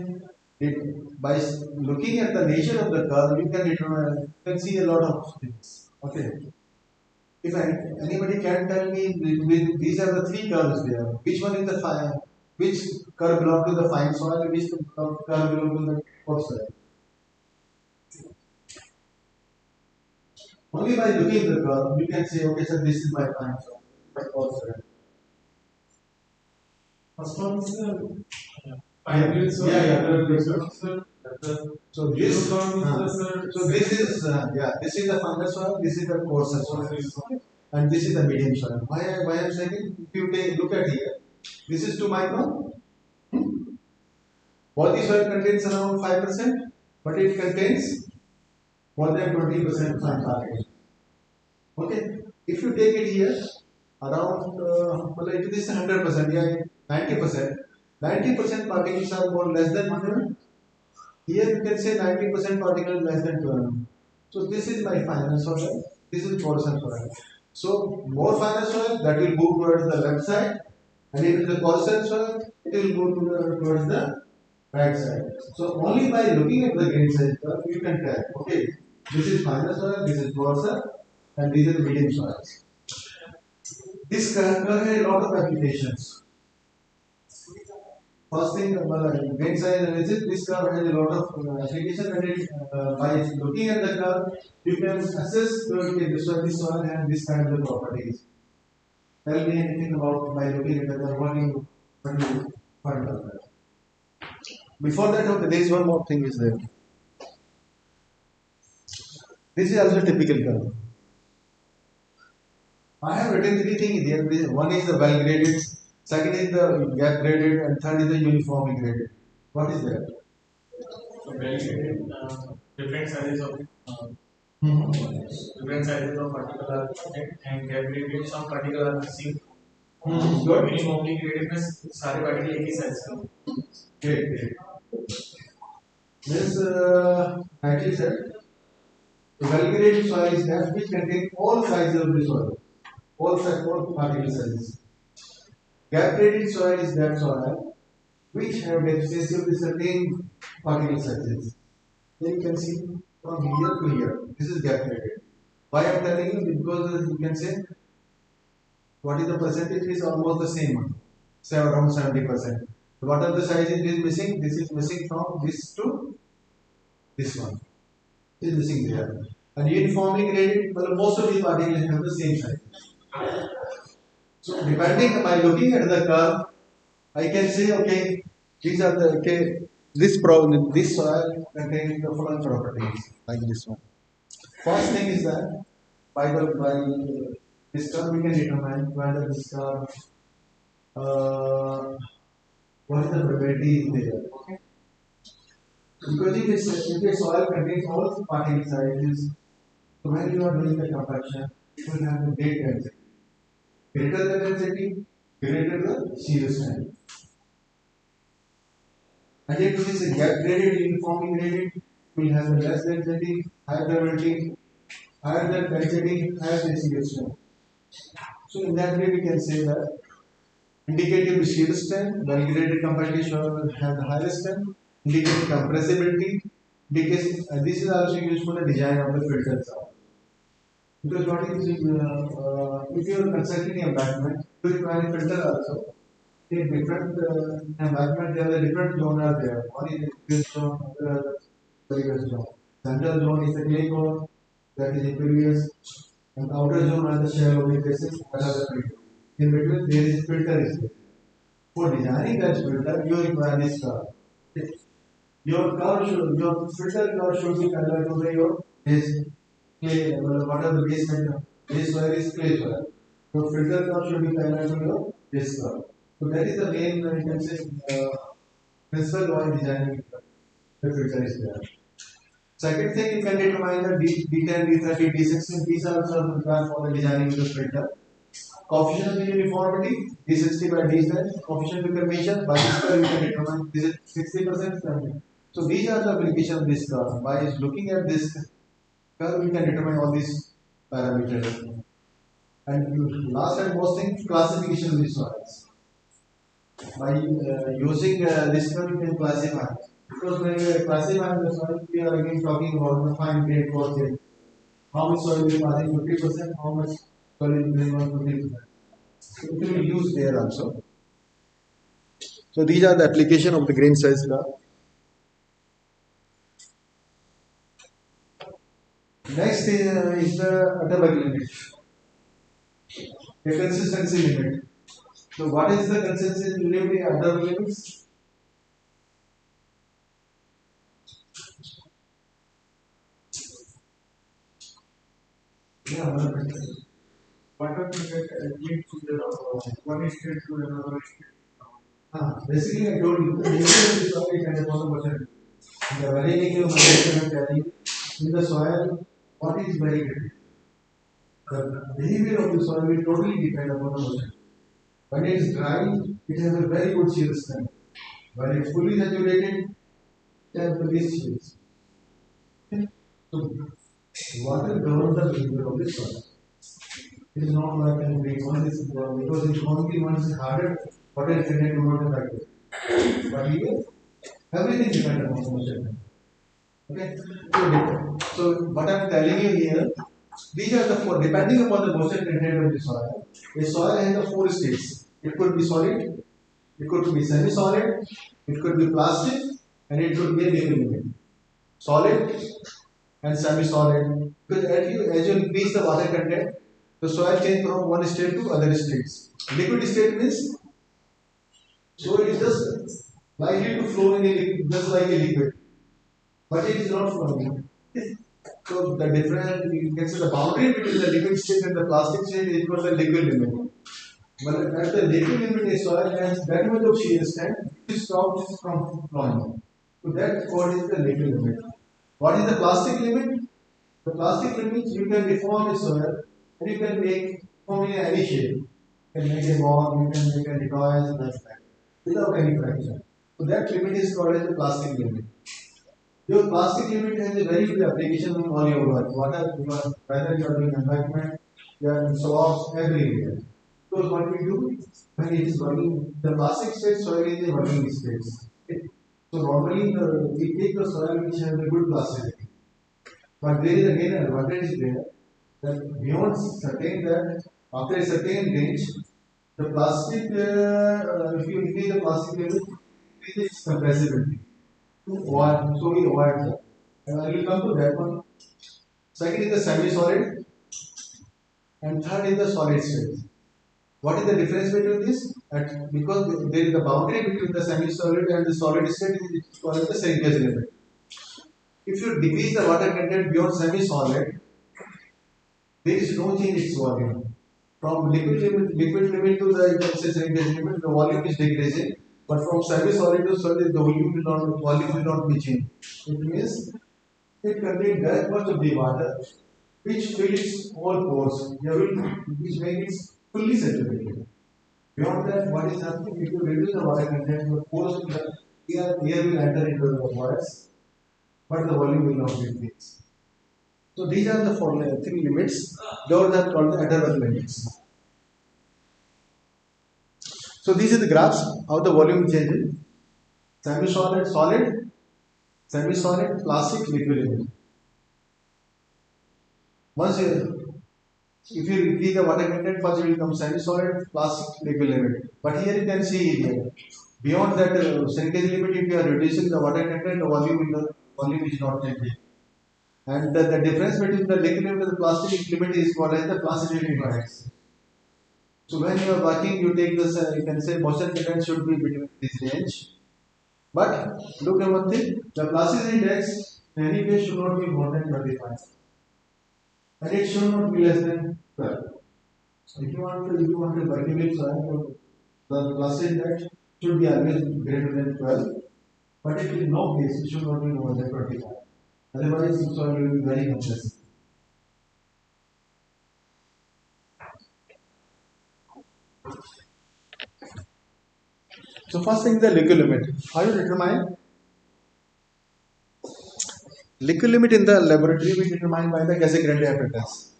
By looking at the nature of the curve, you can see a lot of things. Okay. If anybody can tell me, these are the 3 curves there. Which one is the fine? Which curve belongs to the fine soil? Which curve belongs to the coarse soil? Only by looking at the curve, you can say, okay, sir, this is my fine soil, my coarse soil. First one is fine grain soil. So this is the fine soil, this is the coarse soil, and this is the medium soil. Why I'm saying, if you look at here, this is 2 micron. Body soil contains around 5%, but it contains more than 20% fine particles. Okay, if you take it here, around it is 100%, yeah, 90%. 90% particles are more less than 100. Here you can say 90% particles less than 12. So this is my final soil. This is coarse soil. So more finer soil, that will move towards the left side, and if it is the coarser soil, it will go towards the right side. So only by looking at the grain size curve, you can tell. Okay, this is finer soil, this is coarser, and these are the medium soils. This curve has a lot of applications. First thing, grain size analysis, this curve has a lot of application, and by looking at the curve, you can assess this soil and this kind of properties. Tell me anything about by looking at the curve, what you find out that. Before that, okay, there is one more thing is there. This is also a typical curve. I have written 3 things here. One is the well graded, second is the gap graded, and third is the uniformly graded. What is that? So validated different sizes of different sizes of particular object and calculated some particular missing Good. uniformly graded में सारे particle एक ही size का Great, great. This rightly said. The validated soil is that which contains all sizes of the soil, all particle sizes. Gap graded soil is that soil which have deficiency of the certain particle sizes. Then you can see from here to here. This is gap graded. Why I am telling you? Because you can say what is the percentage is almost the same, say around 70%. What are the sizes is missing? This is missing from this to this one. Is missing there. And uniformly graded, well, most of these particles have the same size. So depending by looking at the curve, I can say okay, these are the okay. This soil contains the following properties like this one. First thing is that by this curve we can determine whether this curve what is the probability is there. Okay. Because if the soil contains all particle sizes, so when you are doing the compaction, it will have a great density. Greater the density, greater the shear strength. And if it is a gap graded, uniformly graded, it will have a less density, higher probability, higher the density, higher the shear strength. So in that way we can say that indicative shear strength, well graded compactation will have the highest strength, indicative compressibility, indicates this is also used for the design of the filters. Because what is if you are constructing an environment, you require a filter also. In different environment, there are different zones are there. One is aqueous zone, other aqueous zone. Central zone is the clay zone, that is aqueous, and outer zone are the shallow places that are the filter. In between, there is filter is there. For designing that filter, you require this curve. Your filter curve should be parallel to your base clay, what are the base method? Base soil is clay soil. So filter curve should be parallel to your base curve. So that is the main you can say principle while designing the filter is there. Second thing you can determine the D10, D30, D16. These are also required for the designing of the filter. Coefficient of uniformity D60 by D10. Coefficient of curvature by this curve you can determine this is 60%. So these are the application of this curve. By looking at this curve, we can determine all these parameters. And last and most thing, classification of these soils. By using this curve, you can classify. Because when we are classifying the soil, we are again talking about the fine grade coarse grade. How much soil is passing 50%, how much soil is going on 50%. So it will be used there also. So these are the application of the grain size curve. Next is the double limit, the consistency limit. So what is the consistency limit in other limits? Yeah, What are the link to the one state to another state? Basically, I told you the nature of the soil is at a percent. In the very beginning of my lecture, I am telling you in the soil what is very good. The behavior of the soil will totally depend upon the moisture. When it is dry, it has a very good shear strength. When it is fully saturated, it has the least shear strength. So, water governs the behavior of the soil. It is not like an green one is because if only one is harder, water is connected to not affect it. But here, everything depends upon the moisture. Okay, so what I am telling you here, these are the four, depending upon the moisture content of the soil. A soil has the four states. It could be solid, it could be semi-solid, it could be plastic, and it could be a liquid. Solid and semi-solid. Because as you increase the water content, the soil changes from one state to other states. Liquid state means so it is just likely to flow in a liquid, just like a liquid, but it is not flowing. So the difference, you can say the boundary between the liquid state and the plastic state is called the liquid limit. Well, at the lateral limit is soil has that much of shear strength, it stops from flowing. So that's what is the lateral limit. What is the plastic limit? The plastic limit you can deform the soil and you can make form in any shape. You can make a ball, you can make a device, that's that. Without any fracture. So that limit is called as the plastic limit. Your plastic limit has a very good application in all your work. Whether you are doing embankment, you are in slopes, everywhere. So what we do when it is working, the plastic state soil is a working state. Okay? So normally we take the soil which has a good plasticity. But there is again an advantage there that beyond certain that after a certain range, the plastic if you increase the plastic level, increase its compressibility. So we avoid that. And I will come to that one. Second is the semi-solid, and third is the solid state. What is the difference between this? Because there is a boundary between the semi-solid and the solid state, it is called the shrinkage limit. If you decrease the water content beyond semi-solid, there is no change in its volume. From liquid limit to the shrinkage limit, the volume is decreasing. But from semi-solid to solid, the volume will not be changed. It means it contains that much of the water which fills all pores, which makes it fully saturated. Beyond that, what is happening? If you reduce the water content, the pores air will enter into the pores, but the volume will not increase. So these are the four three limits. Those are called the Atterberg limits. So these are the graphs how the volume changes. Semi-solid, solid, semi-solid, plastic, liquid limit. Once if you increase the water content, first it will become semi-solid, plastic, liquid limit. But here you can see here, beyond that shrinkage limit, if you are reducing the water content, the volume is not changing. And the difference between the liquid limit and the plastic limit is called as the plasticity index. So when you are working, you take this, you can say moisture content should be between this range. But look at one thing, the plasticity index in any case should not be more than 25. And it should not be less than 12. So if you want to working with soil, the plasticity index should be always greater than 12. But if in no case, it should not be more than 25. Otherwise, the soil will be very compressive. So first thing is the liquid limit. How you determine? Liquid limit in the laboratory we determine by the Casagrande apparatus.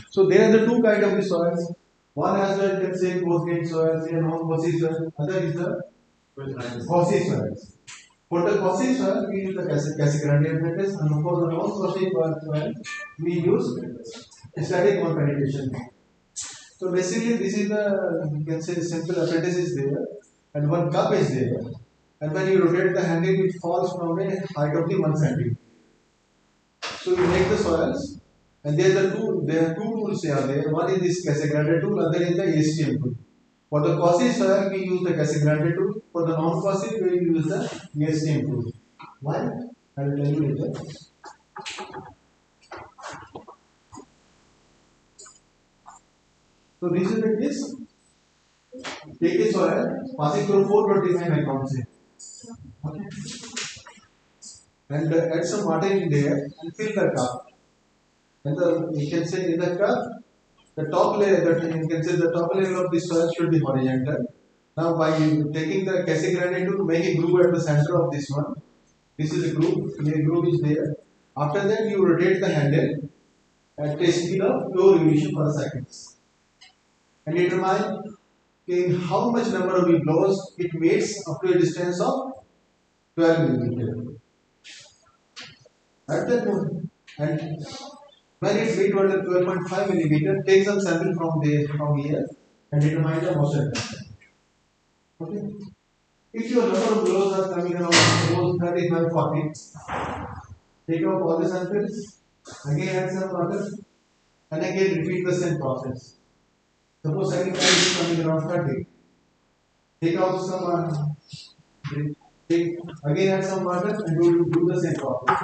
So there are the two kinds of the soils. One has the you can say coarse soils and non-coarse soil. Other is the coarse soils. For the coarse soil we use the Casagrande apparatus, and for the non-coarse soil we use static bone penetration. So basically this is the you can say simple apparatus is there and one cup is there, and when you rotate the handle it falls from a height of the 1 centimeter. So you make the soils, and there are two tools here. There one is this Casagrande tool, other is the ASTM tool. For the quasi soil we use the Casagrande tool. For the non-quasi we use the ASTM tool. Why? I will tell you later. So this is the case. Take a soil, passing through 429 microns. Okay. And add some water in there and fill the cup. And you can say in the cup, the top layer, you can say the top layer of the soil should be horizontal. Now by taking the Casagrande tool, make a groove at the center of this one. This is a groove, the groove is there. After that you rotate the handle at a speed of 2 revolutions per second. And determine in how much number of blows it makes up to a distance of 12 millimeter. At that point, and when it's weight under 12.5 millimeter, take some sample from here and determine the moisture content. Okay. If your number of blows are coming around suppose 35, 40, take out all the samples, again add some water, and again repeat the same process. Suppose second time is coming around 30. Take out some again add some water and do the same process.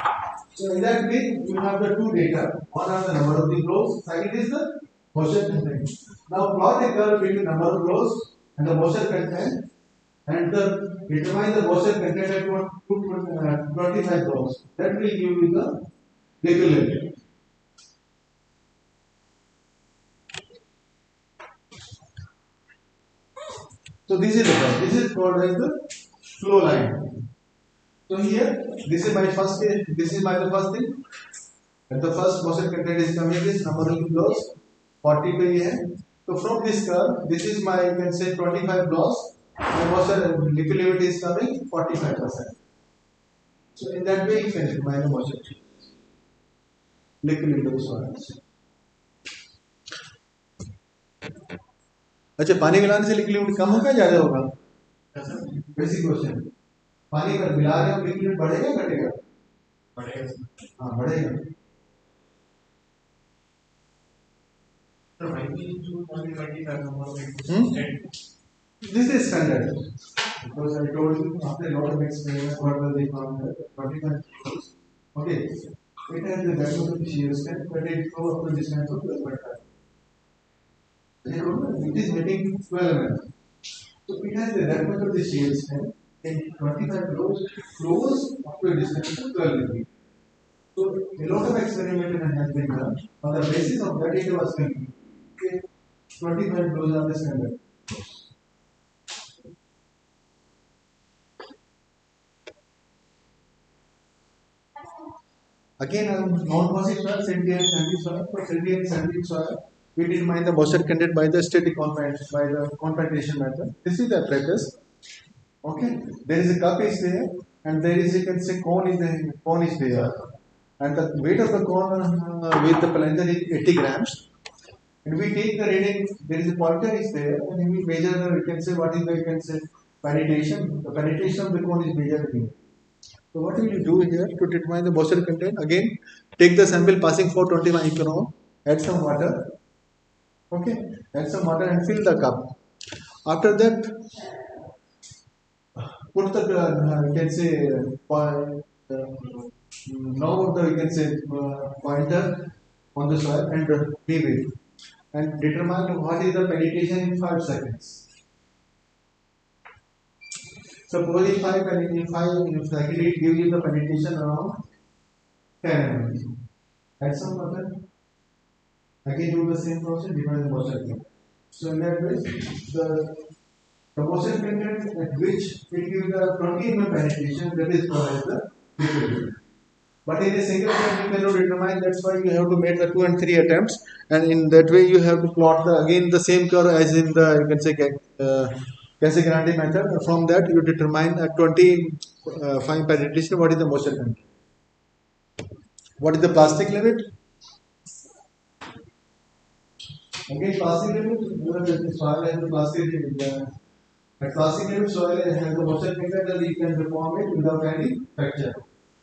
So in that way you have the two data. One are the number of the blows, second is the moisture content. Now plot a curve between number of flows and the moisture content and determine the moisture content at 25 flows. That will give you the liquid limit. So this is the curve. This is called as the flow line. So here, this is my first case. This is my the first thing. And the first moisture content is coming is number of flows 40 पे ये है. So from this curve, this is my you can say 25 flows. The moisture liquid limit is coming 45%. So in that way you can determine the moisture liquid limit of solids. अच्छा पानी मिलाने से liquid limit कम होगा ज्यादा होगा? Basic question. पानी पर मिला रहे हो लिक्विड बढ़ेगा घटेगा? बढ़ेगा. हाँ बढ़ेगा. तो भाई की जो पानी घटी का number This is standard because I told you after a lot of experiment what was they found that 25 okay it has the value of the shear strength but it go up to distance of 12.5. It is getting 12 mm. So it has the requirement of the shear strength in 25 flows up to a distance of 12 mm. So a lot of experiment has been done. On the basis of that, it was concluded. Okay, 25 flows are the standard. Again, non-basic soil, sandy and sandy soil. For sandy and sandy soil, we determine the moisture content by the static by the compactation method. This is the apparatus. Okay, there is a cup is there, and there is you can say cone is there, and the weight of the cone with the plunger is 80 grams. And we take the reading. There is a pointer is there, and we measure the you can say what is the you can say penetration. The penetration of the cone is measured here. So what will you do here to determine the moisture content? Again, take the sample passing for 20 micron, add some water, okay, add some water and fill the cup. After that, put the you can say knob of the you can say pointer on the soil and leave it and determine what is the penetration in 5 seconds. Suppose if I calculate give you the penetration around 10 mm. Add some water. Again do the same process, divide the moisture content. So in that way, the moisture content at which it gives the 20 mm penetration, that is called as the liquid. But in a single attempt you cannot determine. That's why you have to make the 2 and 3 attempts, and in that way you have to plot the same curve as in the you can say Casagrande method. From that you determine at 25 penetration what is the moisture content. What is the plastic limit? Again, plastic limit, the soil has the plastic limit. At plastic limit, soil has the moisture content that you can perform it without any fracture.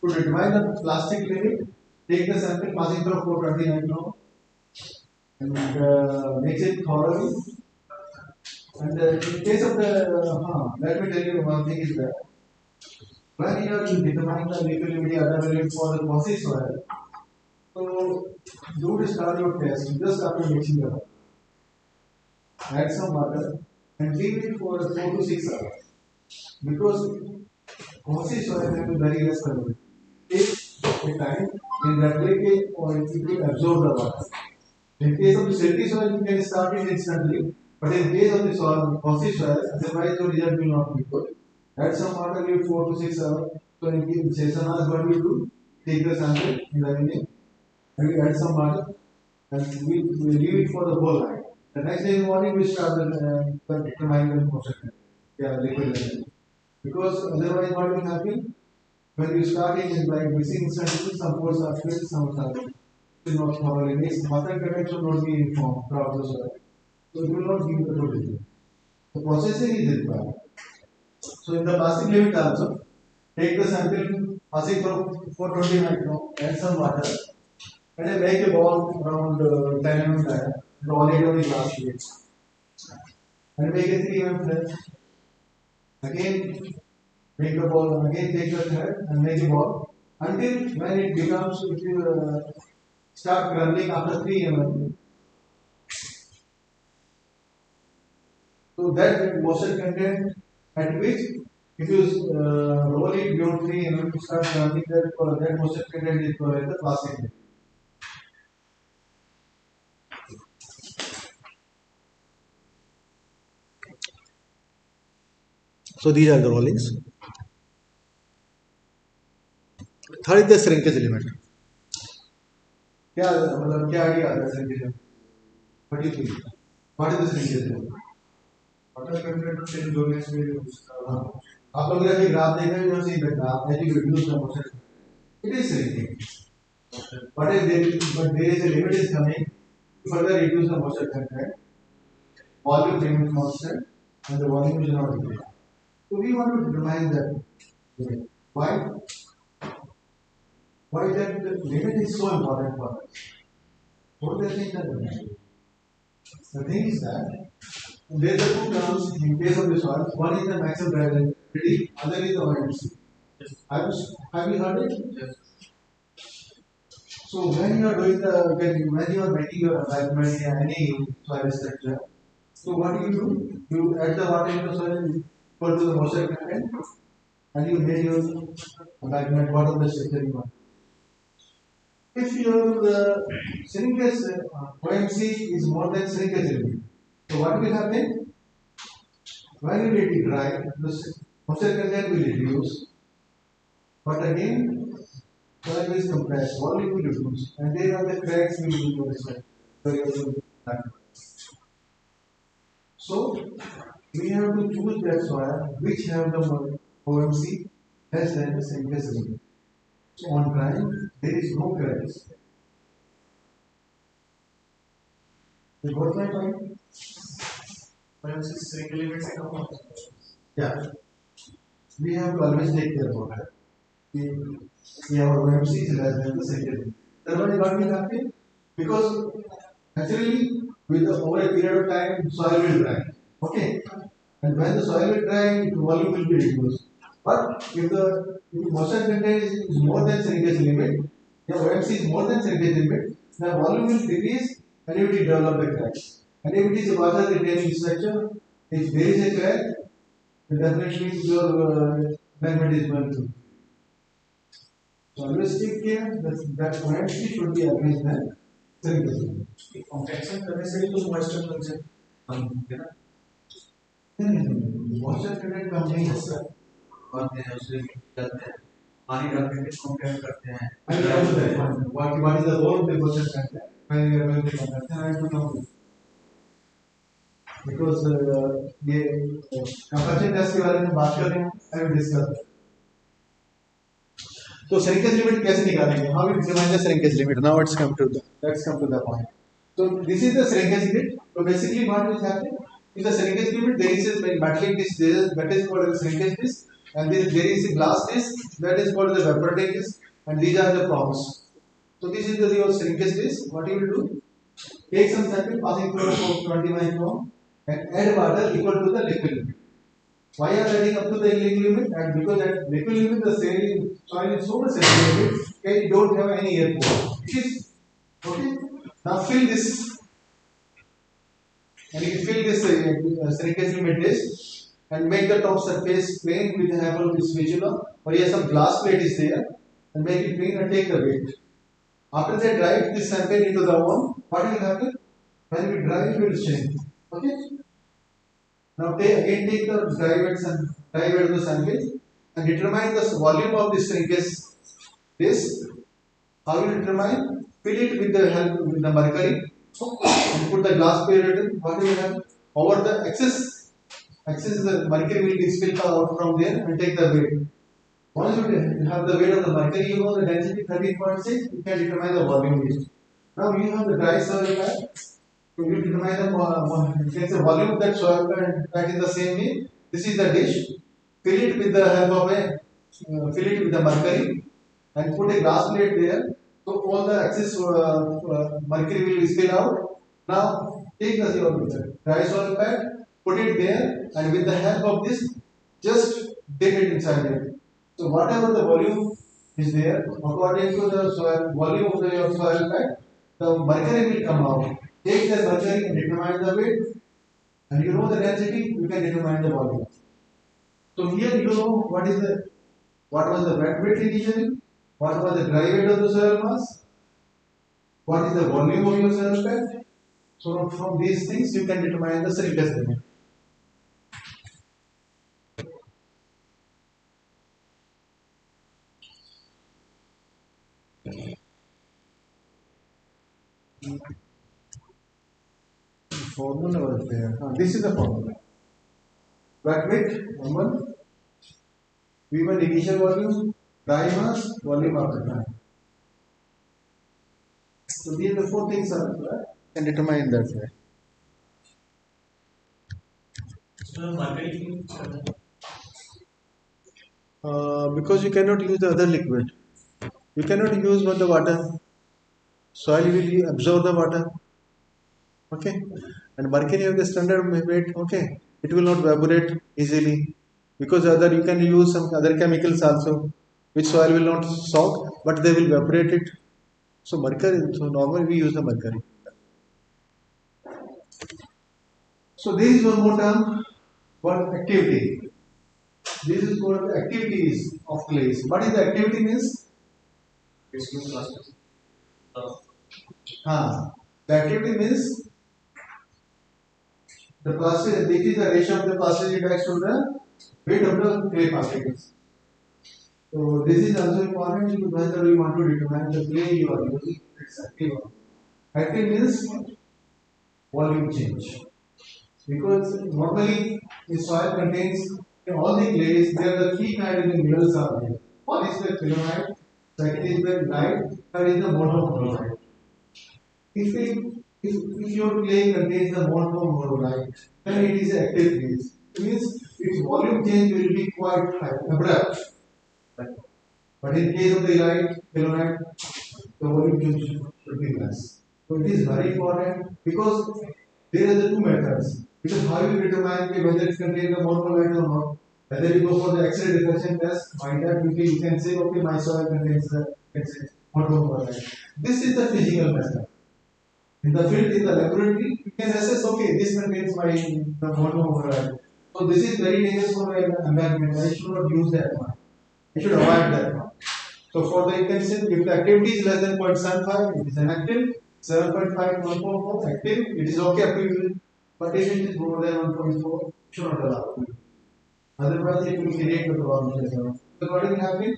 To determine the plastic limit, take the sample passing through 420 micron and mix it thoroughly. And in case of the, let me tell you one thing is that when you are determining the liquid limit other value for the mossy soil, so do start your test just after mixing the water. Add some water and leave it for 4 to 6 hours because mossy soil has very less conversion. Take a time in replicate or it will absorb the water. In case of the silty soil, you can start it instantly, but in case of the soil, mossy soil, otherwise the result will not be good. Add some water, leave 4 to 6 hours. So in CSMRS, what we do? Take the sample in the evening and we add some water and we leave it for the whole night. The next day in the morning, we start determining the moisture, liquid level. Because otherwise, what will happen? When you start it in like mixing instantly, some ports are filled, some are not. It will not thoroughly mix. Water content should not be informed throughout the soil. So it will not give the total result. The processing is required. So in the plastic limit also, take the sample passing through 420 micron, add some water, and then make a ball around 10 mm diameter, roll it on the glass sheets, and make a 3 mm thread. Again, make the ball, again take the thread and make a ball until when it becomes, if you start crumbling after 3 mm, that moisture content at which if you roll it beyond 3 mm, you start counting that moisture content is the plastic. So these are the rollings. Third is the shrinkage limit. क्या मतलब क्या idea आता है shrinkage limit? What do you think? What is the shrinkage limit? Water content change होने से उसका आप लोग अगर ग्राफ देखें जो सही बैठा आप as you reduce the motion it is shrinking. But there is a limit is coming to further reduce the moisture content. Volume remains constant and the volume is not increasing. So we want to determine that limit. Why? Why that the limit is so important for us? What do you think that the thing is that there are two terms in case of the soil. One is the maximum drivability, other is the OMC. Yes. Have you heard it? Yes. So when you are doing when you are making your environment in any soil structure, so what do? You add the water in the soil equal to the moisture content, and you make your environment what of the structure you want. If your shrinkage OMC is more than shrinkage limit, so what will happen? When you let it dry, the moisture content will reduce, but again soil is compressed, volume will reduce, and there are the cracks will be noticed. So we have to choose that soil which have the OMC less than the shrinkage limit. So on drying, there is no cracks. You got my point? परंतु shrink limit से कम होता है. Yeah. We have to always take care about that. Our OMC is less than the shrinkage limit. Then what will happen? Because naturally, over a period of time, soil will dry. Okay? And when the soil will dry, the volume will be reduced. But if the moisture content is more than shrinkage limit, the OMC is more than shrinkage limit, the volume will decrease and it will develop the cracks. And if it is a water retaining structure, if there is a crack, then definitely your environment is going to. So always take care that OMC should be always than shrinkage limit. Compaction करने से ही तो moisture content कम होते हैं ना. Moisture content कम नहीं है sir. करते हैं उससे करते हैं पानी डालते हैं कॉम्पैक्ट करते हैं. What is the role of the moisture content when you are going to convert? I don't know. Because ये कंप्रेशन टेस्ट के बारे में बात कर रहे हैं, I will discuss. तो shrinkage limit कैसे निकालेंगे? How we determine the shrinkage limit? Now let's come to the point. So this is the shrinkage limit. So basically what is happening? In the shrinkage limit there is a metallic disc that is called a shrinkage disc, and there is a glass disc that is called the evaporating disc, and these are the prongs. So this is the your shrinkage disc. What you will do? Take some sample passing through a 20 micron and add water equal to the liquid limit. Why are adding up to the liquid limit? And because at liquid limit the soil is so much saturated that you don't have any air pore. It is okay. Now fill this, and you fill this shrinkage limit disc and make the top surface plain with the help of this spatula, or yes, some glass plate is there, and make it plain and take the weight. After that, drive this sample into the oven. What will happen? When we drive, it will shrink. Okay. Now take the dry weight of the sample and determine the volume of the shrinkage disc. How will you determine? Fill it with the help with the mercury and put the glass plate. What will happen? Over the excess the mercury will be spilled out from there and take the weight. Once you have the weight of the mercury, you know the density 13.6, you can determine the volume. Now you have the dry soil pad. So you determine the volume of that soil pad in the same way. This is the dish. Fill it with the help of fill it with the mercury and put a glass plate there. So all the excess mercury will spill out. Now take the dry soil pad, put it there, and with the help of this, just dip it inside it. So whatever the volume is there, according to the volume of your soil pad, the mercury will come out. Take the mercury and determine the weight. and you know the density, you can determine the volume. So here you know what was the wet weight initially, what was the dry weight of the soil mass, what is the volume of your soil bed. So from these things you can determine the silica's limit. Formula was there. This is the formula. Wet weight, normal, V1 initial volume, dry mass, volume after time. So these are the four things are can determine that way. So marketing. Because you cannot use the other liquid. You cannot use the water. Soil will absorb the water. Okay. And mercury of the standard weight, okay, it will not evaporate easily. Because other you can use some other chemicals also, which soil will not soak, but they will evaporate it. So mercury, so normally we use the mercury. So there is one more term called activity. This is called activities of clays. What is the activity means? The activity means the plastic. This is the ratio of the plastic index to the weight of the clay particles. So this is also important because whether you want to determine the clay you are using, it's active. Active means volume change. Because normally the soil contains all the clays, there are the three kinds of minerals are there. One is the philonite, second is the lime, third is the monochloride. If your clay contains the monochloride, then it is active phase. It means its volume change will be quite high, abrupt. But in case of the philonite, the volume change should be less. So it is very important because there are the two methods. Because how you determine whether it contains the monochloride or not. Whether you go for the X-ray diffraction test, by that you can say, okay, my soil contains the monochloride. This is the physical method. In the field, in the laboratory, you can assess, okay, this contains the monochloride. So this is very dangerous for the environment. I should not use that one. I should avoid that one. So for the intention, if the activity is less than 0.75, it is inactive. 7.5, 1.4, active. It is okay up to you. But if it is more than 1.4, you should not allow it. Otherwise, it will create the problem. So what will happen?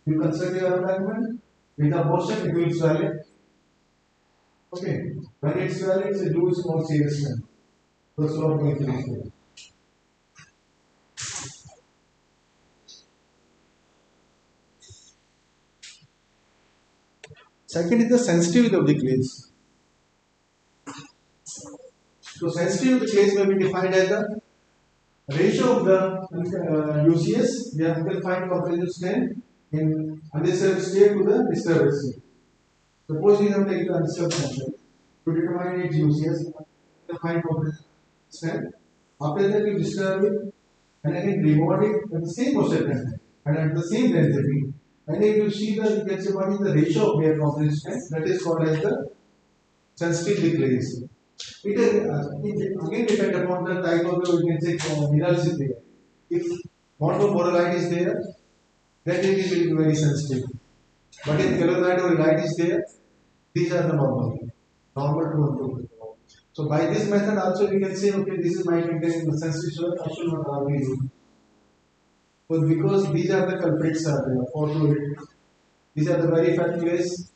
You construct your environment with a motion, it will swell it. Okay. When it swells, it do small seriousness. So slow going to be. Second is the sensitivity of the clays. So sensitivity of the clays may be defined as the ratio of the UCS, we have confined comprehensive strength in undisturbed state to the disturbed state. Suppose we have taken the undisturbed sample to determine its UCS, confined comprehensive strength. After that, you disturb it and again reward it at the same moisture content and at the same density. And if you see the, you can say what is the ratio of their comprehensive strength, that is called as the sensitive decrease. It again depend upon the type of the, we can say, minerals is there. If monoborolite is there, then it will be very sensitive. But if kelonite or elite is there, these are the normal to improve. So by this method also we can say, okay, this is my containing the sensitive soil, I should not allow you. But because these are the culprits are there, 4 to 8. These are the very fat clays.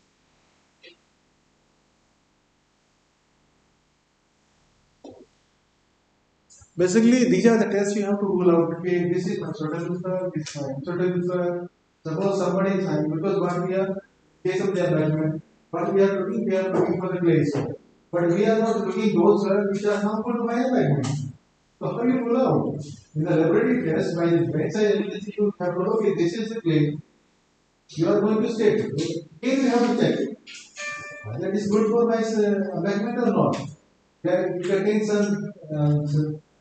Basically, these are the tests you have to rule out. Okay, this is unsuitable for this is unsuitable for. Suppose somebody is high, because what we are, case of the environment, what we are looking for the clay soil. But we are not looking those soil which are harmful to my environment. So how do you rule out? In the laboratory test, by the bedside analysis, you have to okay, this is the clay. You are going to state. Again, we have to check it. That is good for my environment or not. That it contains some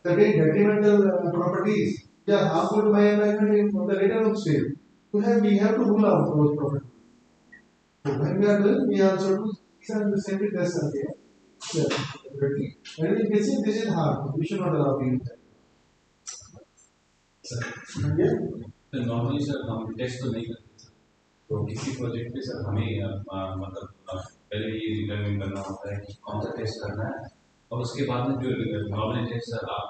certain detrimental properties which are harmful to my environment in the later on stage. We have to rule out those properties. So when we are doing, we also do these are the same tests are there. And you can see this is hard. We should not allow you that. Yeah. तो normally sir हम test तो नहीं करते sir, तो किसी project पे sir हमें मतलब पहले ये डिटरमिन करना होता है कि कौन सा टेस्ट करना है, और उसके बाद में जो नॉर्मली टेस्ट सर आप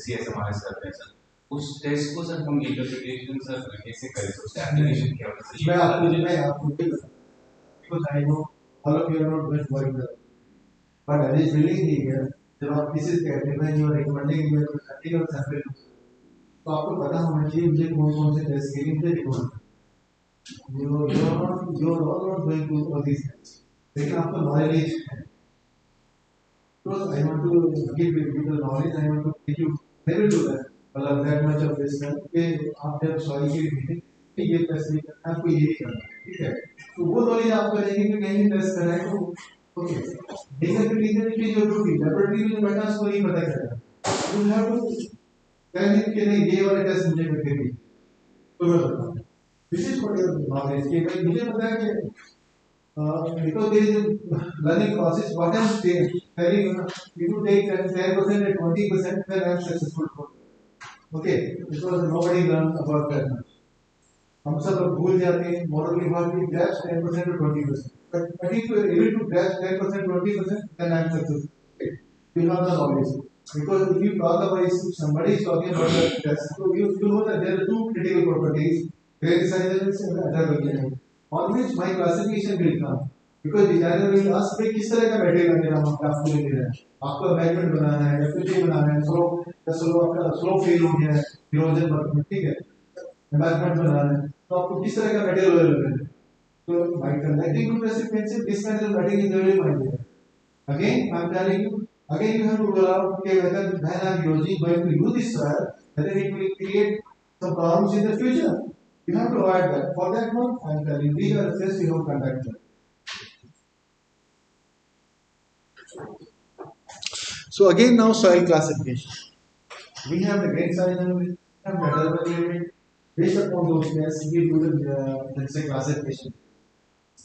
CSMRS करते हैं सर, उस टेस्ट को सर हम इंटरप्रिटेशन सर कैसे करें, तो उसका एप्लीकेशन क्या होता है सर? मैं आपको because I know all of you are not going for it, but I is really here. जब आप किसी से कहते हैं जो recommending you are cutting your sample, तो आपको पता होना चाहिए मुझे कौन से टेस्ट के लिए मुझे recommend you are not going to all these things, लेकिन आपको knowledge है, because I want to give you the knowledge, I want to make you never do that, मतलब that much of this कि आप जब सॉरी की meeting ये test नहीं करना, आपको ये करना है, ठीक है, तो वो नॉलेज आप करेंगे कि कहीं टेस्ट कराए तो ओके, लेकिन फिर टीचर की जो ड्यूटी लेबोरेटरी में बैठा उसको नहीं पता चलेगा, यू हैव टू कहने कि नहीं ये वाला टेस्ट मुझे करके दी, तो मैं बताऊँ this is what your knowledge कि भाई मुझे पता है कि because there is a learning process, what I'm telling you, if you take 10% and 20%, then I'm successful. Okay, because nobody learns about that much. हम सब लोग भूल जाते हैं मॉडल की बात की grasp 10% or 20%. But if you are able to grasp 10%, 20%, then I'm successful. Okay. You have the knowledge. Because if you talk about if somebody is talking about the test, so you know that there are two critical properties, grain size and other variable, on which my classification will come. Because designer will ask भाई किस तरह का material मेरा आपको ले रहा है, आपको अमेंडमेंट बनाना है, एफएचए बनाना है, स्लो आपका स्लो फेल हो गया है, इरोजन पर ठीक है, अमेंडमेंट बनाना है, तो आपको किस तरह का मटेरियल अवेलेबल है, तो by conducting two recipients this kind of material is very minded. Again I'm telling you, again you have to rule out okay whether when I'm using going to use this soil, whether it will create some problems in the future. You have to avoid that. For that one, I'm telling you, these are the steps you don't conduct them. So again now soil classification. We have the grain size and we have metal variability. Based upon those tests, we do the let's say classification.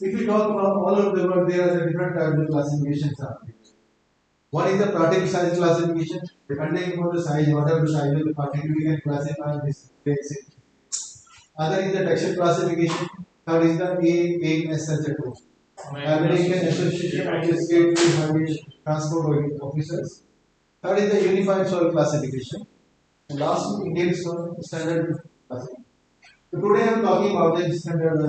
If we talk about all over the world, there are the different types of classifications. One is the particle size classification. Depending upon the size, whatever the size of the particle, we can classify this basic. Other is the texture classification. Third is the AMS tool. American Association of the State Highway Transport Officers. Third is the Unified Soil Classification. And last, Indian Soil Standard Classification. So today I am talking about the standard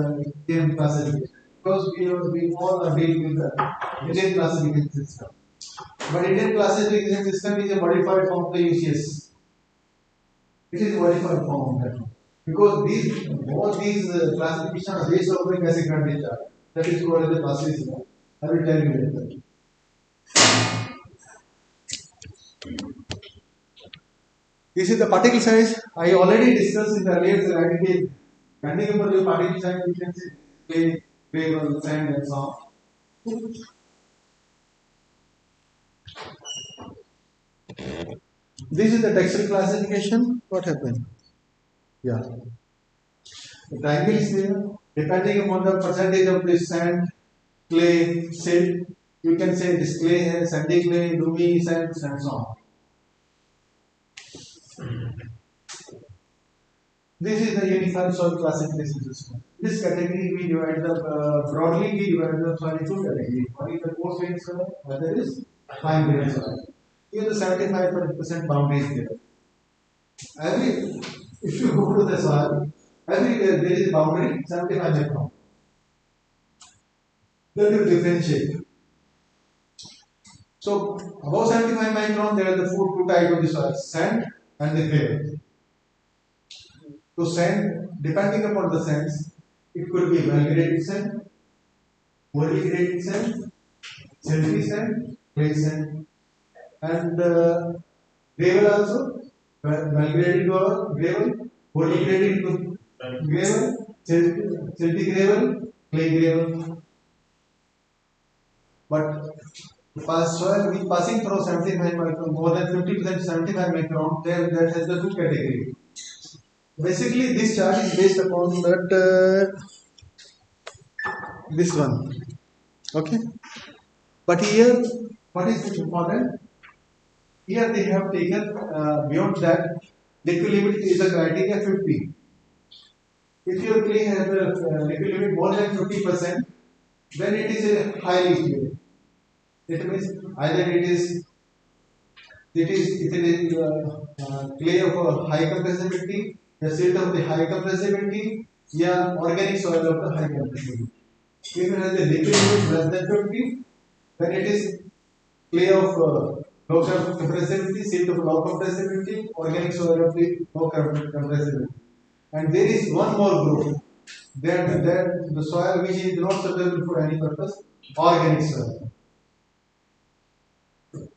Indian classification because we all are dealing with the Indian classification system. But Indian classification system is a modified form of the UCS. It is a modified form of that. Because both these classifications are based on the basic data. That is what the classification. I will tell you later. This is the particle size. I already discussed in the earlier slide. Depending upon your particle size, you can say clay, gravel, sand, and so on. This is the texture classification. What happened? Yeah. The triangle is there. Depending upon the percentage of the sand, clay, silt, you can say this clay, sandy clay, loomy sand, and so on. This is the unified soil classification system. This category we divide the broadly we divide the soil into two categories. One is the coarse grained soil, other is fine grained soil. Here the 75% boundary is there. If you go to the soil, everywhere there is a boundary 75 micron. That will differentiate. So above 75 micron, there are the two types of the soil: sand and the gravel. So sand, depending upon the sands, it could be well-graded sand, poorly graded sand, silty sand, clay sand, and gravel also. Well-graded gravel, poorly graded gravel, silty gravel, clay gravel. But soil which passing through 75 micron, more than 50% 75 micron, that has the two categories. Basically, this chart is based upon that this one. Okay, but here What is important? Here they have taken beyond that, liquid limit is a criteria 50. If your clay has a liquid limit more than 50%, then it is a highly clay. It means either it is clay of a high compressibility, the silt of the high compressibility, yeah, organic soil of the high compressibility. If it has a liquid limit less than 50, then it is clay of low compressibility, silt of low compressibility, organic soil of the low compressibility. And there is one more group, that the soil which is not suitable for any purpose, organic soil.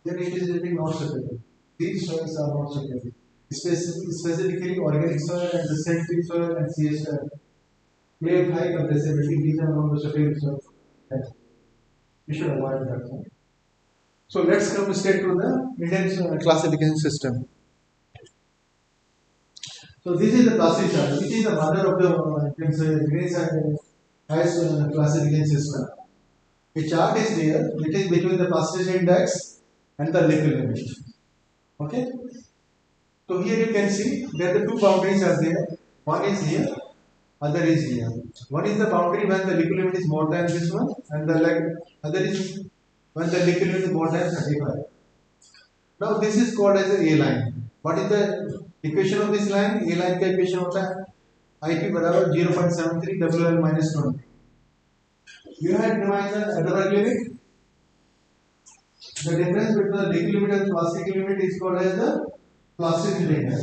Then it is really not suitable. These soils are not suitable. Specifically organic soil and the sandstone soil and CS soil. Clay of high compressibility, these are not the suitable soils. We should avoid that one. So let's come straight to the Indian classification system. So this is the classification, which is the mother of the Green's classification system. The chart is there. It is between the plasticity index and the liquid limit. Okay. So here you can see that the two boundaries are there. One is here, other is here. One is the boundary when the liquid limit is more than this one, and the other is when the liquid limit is more than 35. Now this is called as a line. What is the equation of this line? A line का equation होता है IP बराबर 0.73 WL minus 20. You have defined the other limit. The difference between the liquid limit and plastic limit is called as the plasticity index.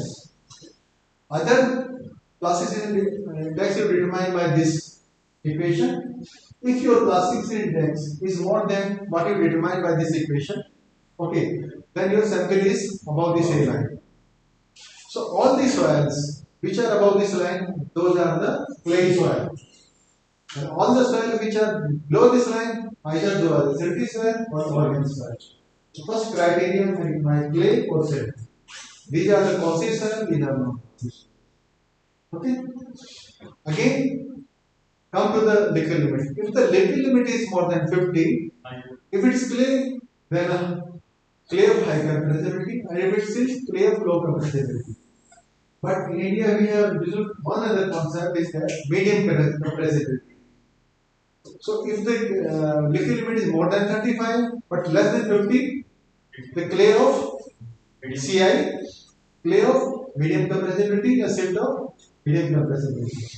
Other plasticity index is determined by this equation. If your plasticity index is more than what you determined by this equation, okay, then your sample is above this A line. So all the soils which are above this line, those are the clay soil. And all the soil which are below this line, either those are the silty soil or organic soil. The first criterion is my clay or silt. These are the concise soil, these are not. Okay. Again, come to the liquid limit. If the liquid limit is more than 50, if it is clay, then clay of high compressibility, and if it is silt, clay of low compressibility. But in India, we have used one other concept is that medium compressibility. So if the liquid limit is more than 35 but less than 50, the clay of CI, clay of medium compressibility, a silt of medium compressibility.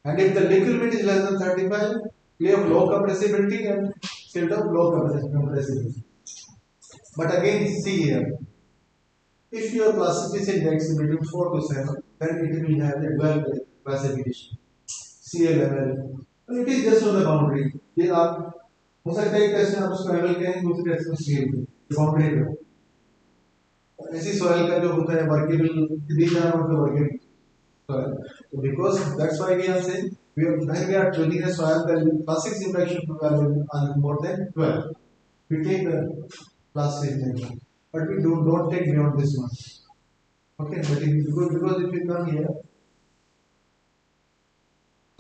And if the liquid limit is less than 35, clay of low compressibility and silt of low compressibility. But again, see here, if your plasticity index is between 4 to 7, then it will have a 12 classification. CLML. It is just on the boundary. ये आप हो सकता है test में आप उसको ML कहें, दूसरे टेस्ट में सीएल कहें, बाउंड्री पे ऐसी सॉइल का जो होता है workable these are not the workable soil. So because that's why we are saying when we are choosing a soil, the plastic impact should be more than 12. We take the plastic impact, but we don't take beyond this one. Okay, but because if you come here.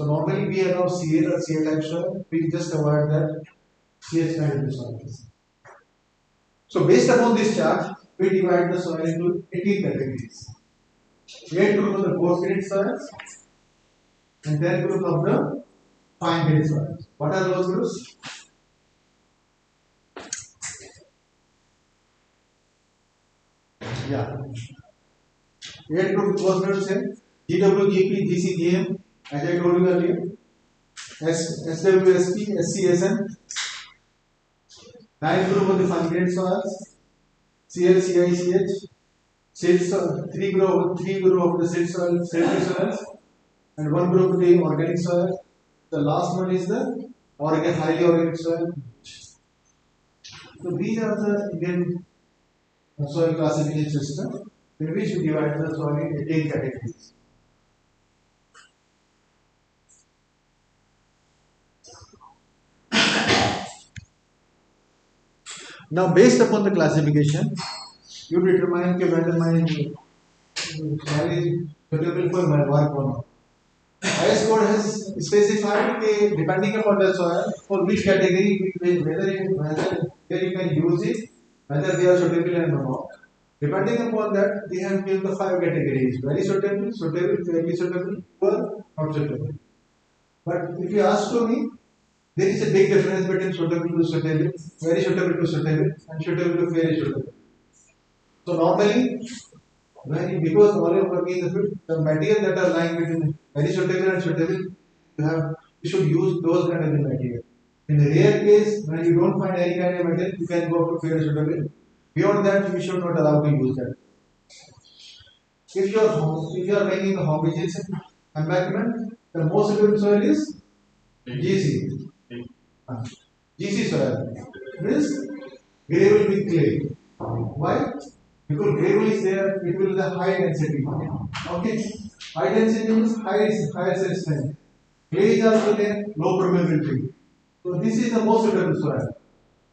So normally we allow CL or CL type soil, we just avoid that CS kind of soil. So based upon this chart, we divide the soil into 18 categories. 8 group of the coarse grained soils and 10 group of the fine grained soils. What are those groups? Yeah. 8 group of coarse grained soils, GW, GP, GC, GM. As I told you earlier, SWSP, SCSM, 9 group of the fine grained soils, CL, CI, CH, 3 group of the silt soils, and 1 group of the organic soil. The last one is the highly organic soil. So these are the Indian soil classification system in which we divide the soil in 18 categories. Now, based upon the classification, you determine whether my soil is suitable for my work or not. IS code has specified depending upon the soil for which category, whether you can use it, whether they are suitable or not. Depending upon that, they have given the 5 categories: very suitable, suitable, very suitable, poor, not suitable. But if you ask to me, there is a big difference between suitable to suitable, very suitable to suitable, and suitable to very suitable. So normally, because all your working in the field, the material that are lying between very suitable and suitable, you should use those kind of material. In the rare case, when you don't find any kind of material, you can go to very suitable. Beyond that, you should not allow to use that. If you are making a homogeneous embankment, the most suitable soil is GC. GC soil means gravel with clay. Why? Because gravel is there, it will be the high density. Okay, high density means higher strength. Clay is also there, low permeability. So this is the most suitable soil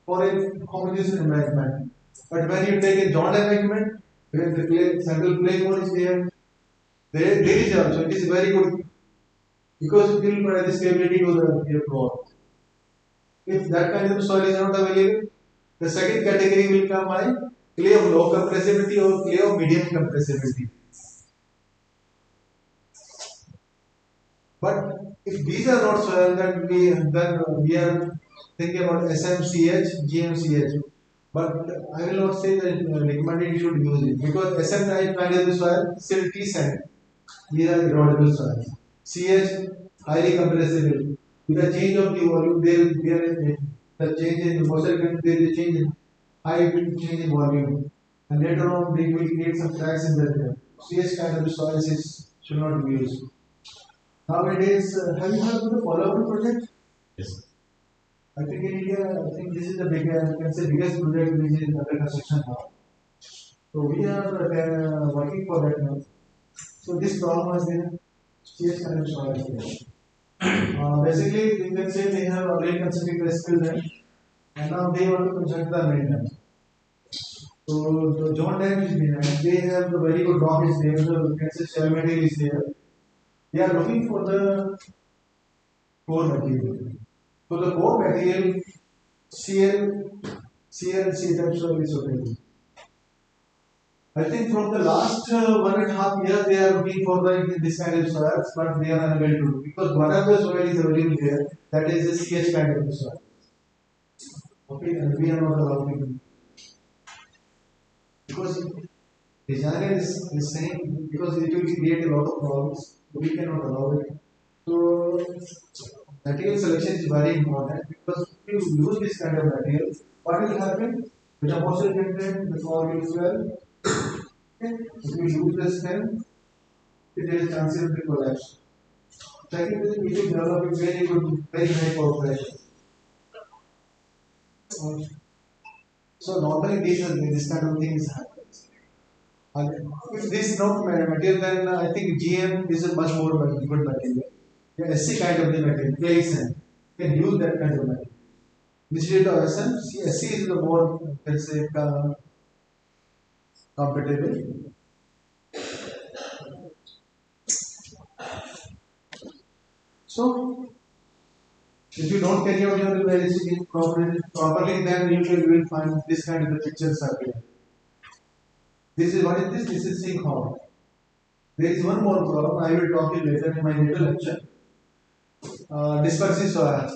for a homogeneous embankment. But when you take a joint embankment, where the clay, central clay core is there, there is also it is very good because it will provide the stability to the floor. If that kind of soil is not available, the second category will come by clay of low compressibility or clay of medium compressibility. But if these are not soil, then we are thinking about SMCH, GMCH. But I will not say that recommended you should use it because SM type kind of the soil silty sand. These are erodible soils. CH highly compressible. With the change of the volume, there is the change in the moisture content, there is a change in high change in volume. And later on, they will create some cracks in the CH kind of the soils should not be used. Nowadays, have you heard of the follow-up project? Yes. I think in India, I think this is the biggest project which is under construction now. So we are working for that now. So this problem was there. CS kind of soil is there. Basically, you can say they have already constructed the skill there, and now they want to construct the main dam. So the John Dam is behind. They have the very good rock is there. The cancer shell material is there. They are looking for the core material. So the core material CL and C type soil is available. I think from the last 1.5 years they are looking for this kind of soils, but they are unable to do because one of the soil is available there, that is the CH kind of soil. Okay, and we are not allowed to do because designer is saying because it will create a lot of problems, so we cannot allow it. So material selection is very important because if you use this kind of material, what will happen? With the moisture content, the soil will swell. Okay. If we use the stem, there is chances of the collapse. Secondly, we should develop a very good, very high power pressure. So normally this kind of things happens. If this is not material, then I think GM is a much more good material. Yeah, SC kind of the material, clay sand. You can use that kind of material. Instead of SM, SC is the more, let's say, compatible. So, if you don't carry out your verification properly, then you will find this kind of the pictures are there. This is what is this? This is sinkhole. There is one more problem. I will talk to you later in my later lecture. Dispersive soil.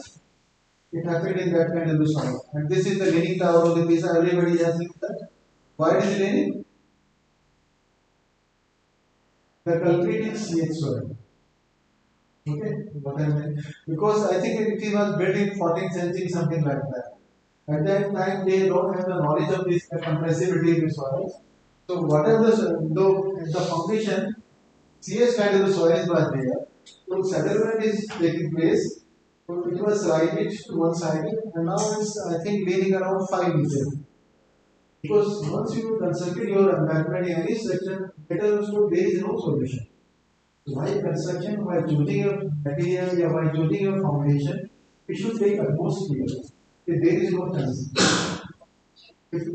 It happened in that kind of the soil. And this is the leaning tower of the Pisa. Everybody has seen that. Why it is leaning? The culprit is CH soil. Okay, what I mean? Because I think it was built in 14th century, something like that. At that time, they don't have the knowledge of this compressibility in the soils. So whatever the foundation, CS kind of the soil was there. So settlement is taking place. So it was righted to one side, and now it's I think leaning around 5 meters. Because once you constructed your embankment in any structure, better so there is no solution. While construction, while choosing a material, or while choosing a foundation, it should take utmost care. If there is no chance. If,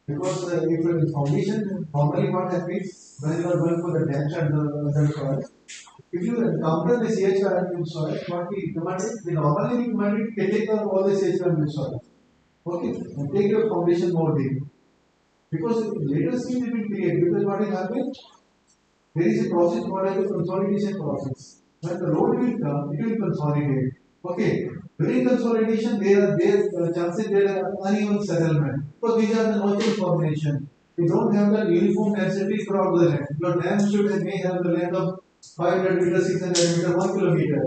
because if a foundation, normally what happens when you are going for the dams and the soil, If you encounter the CH current in soil, what we recommend is, we normally recommend it take out all the CH current in soil. Okay, and take your foundation more deep. Because later stage it will create, because what is happening? There is a process called as a consolidation process. When the load will come, it will consolidate. Okay, during consolidation, there are chances there are uneven settlement. Because these are the notable formation. You don't have the uniform density throughout the land. Your dam should may have the length of 500 meters, 600 meters, 1 kilometer.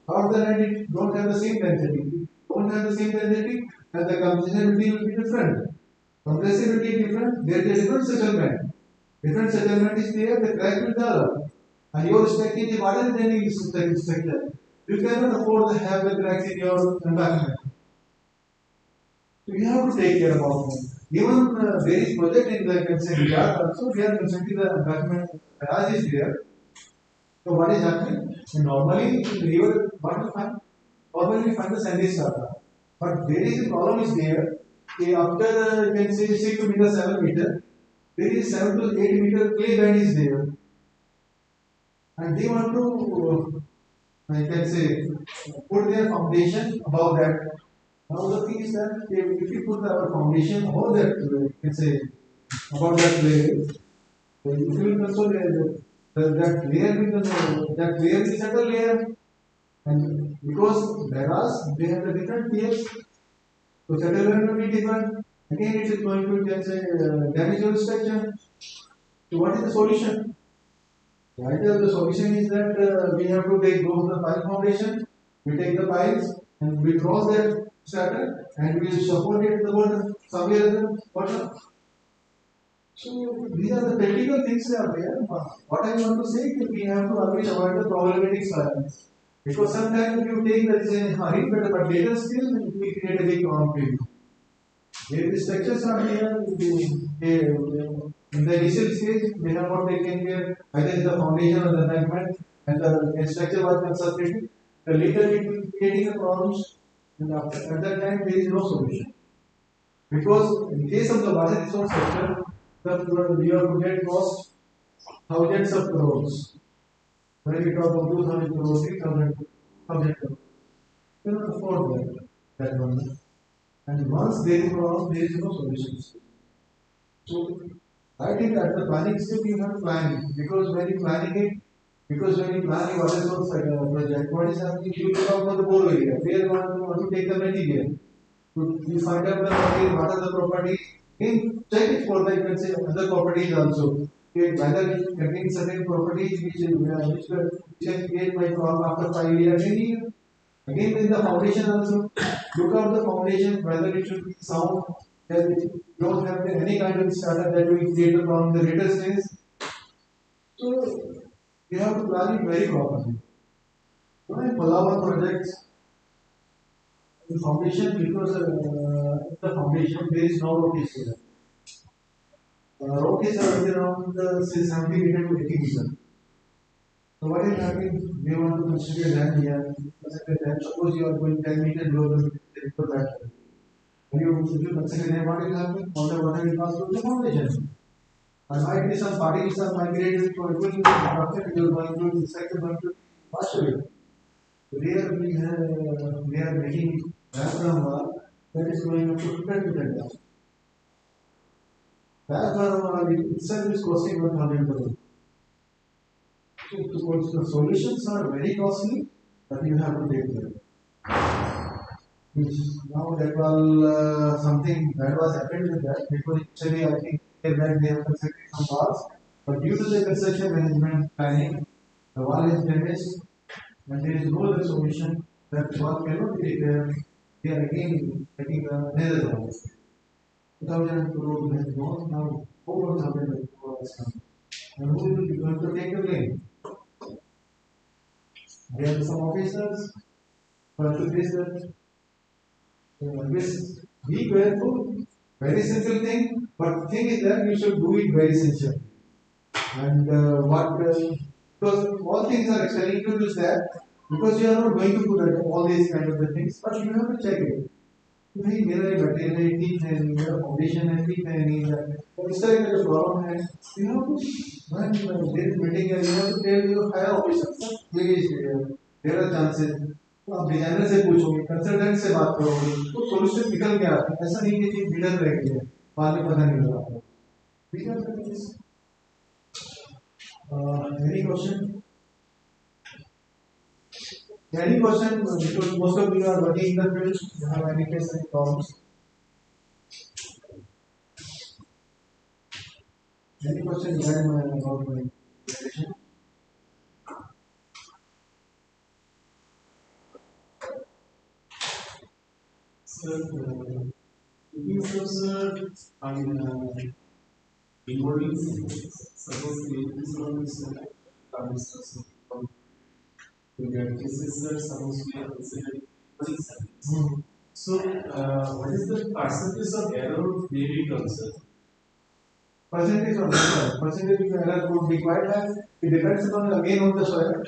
Throughout the land, it don't have the same density. It don't have the same density, and the compressibility will be different. Compressibility is different. There is a different settlement. Different settlement is there, the crack will develop. And your structure is wider than your structure. You cannot afford to have the cracks in your environment. So you have to take care about them. Even there is project in the consent yard also, they are consenting the environment as is there. So what is happening? Normally in the river, what we find? Normally we find the sandy strata. But there is a problem is there. After you can say 6 meter, 7 meter, there is 7 to 8 meter clay band is there. And they want to, I can say, put their foundation above that. Now the thing is that if you put our foundation above that, you can say, above that layer, if you will consolidate that layer with that layer is a layer, and because whereas they have a different pH, so settlement will be different. Again, it is going to, can say, damage your structure. So what is the solution? The idea of the solution is that we have to take those the pile foundation, we take the piles and we cross that strata and we support it the water somewhere in the water. So these are the practical things that are there. What I want to say is that we have to always avoid the problematic soils. Because sometimes if you take the design hurry, but later still we create a big problem for you. Where the structures are there, in the initial stage, they have not taken care either the foundation or the embankment, and the structure was consolidated. The later it will be creating the problems, and after, at that time there is no solution. Because in case of the water resource sector, we have to get cost thousands of crores. When we talk about 2,000 crores, 3,000 crores, we cannot afford that one. And once there is problem, there is no solutions. So I think at the planning stage you have to plan it because when you planning it, because when you plan your water source project, what is happening? You look out for the bore area. Where you want to take the material. So you find out the material, what are the properties. In check it for the you can say other properties also. Okay, whether it contains certain properties which can create by from after 5 years, any year. Again, in the foundation also, look out the foundation whether it should be sound, that it don't have any kind of starter that will create a problem in the later stage. So you have to plan it very properly. When I Palawan projects, the foundation because the foundation there is no road is here. Road is around 70 meter to 80 meter. So what is happening? We want to consider dam here. Suppose you are going 10 meters below the river bed. When you consider dam, what will happen? All the water will pass through the foundation. And might be some parties are migrated to a good structure, you are going to the sector going to pass away. So there we are making background wall that is going up to 100 meters down. Background wall itself is costing 1,000 crores. So the solutions are very costly, but you have to take them. Now that was something that was happened with that because actually I think that they have constructed some walls, but due to the construction management planning, the wall is damaged and there is no other solution that wall cannot be repaired. They are again taking another wall. 2,000 crores has gone now 4,000 crores has come. And who will be going to take the blame? There are some officers who have to face that. Always be careful. Very simple thing, but the thing is that you should do it very sincerely. And because all things are excelling to do that, because you are not going to do that, all these kind of the things, but you have to check it. नहीं मेरा ये battery है ठीक है नहीं मेरा foundation है ठीक है नहीं है इस तरह का जो प्रॉब्लम है you have to when there is meeting you have to tell your higher officers there are chances. तो आप डिजाइनर से पूछोगे, कंसल्टेंट से बात करोगे, तो सोल्यूशन निकल के आता है। ऐसा नहीं कि चीज बिगड़ रही है, बाद में पता नहीं लगा आपको। ठीक है any question? Any question? Because most of you are working in the field, you have any case any problems? Any question regarding about my presentation? Sir, I mean, involving suppose this one is in that cases, sir, suppose we are considering so, what is the percentage of error may be concerned? Percentage of error, percentage of error could be quite high. It depends upon again on the soil.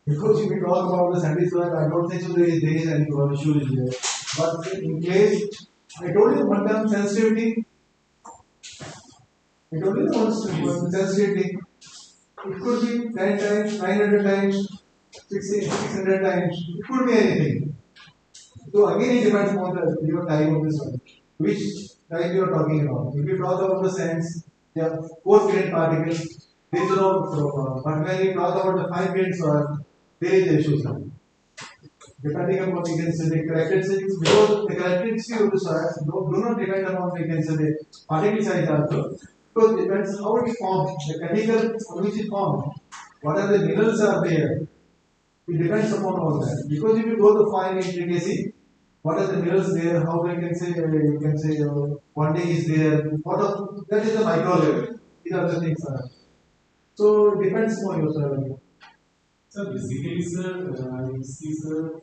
Because if we talk about the sandy soil, I don't think so there is any issue there. But in case I told you one term sensitivity, I told you one sensitivity. It could be 10 times, 900 times, 600 times. It could be anything. So again, it depends on the your type of the soil, which type you are talking about. If you talk about the sands, they are 4 grain particles. There is no problem. But when you talk about the 5 grain soil, there is issues. Depending upon you can say the characteristics, because the characteristics of the soil do not depend upon you can say the particle size also. Because it depends how it formed, the chemical on which it formed, what are the minerals are there. It depends upon all that. Because if you go to find intricacy, what are the minerals there, how they can say you can say one day is there, what of that is the micro level. These are the things are. So it depends upon your soil. So basically, sir, you see, sir,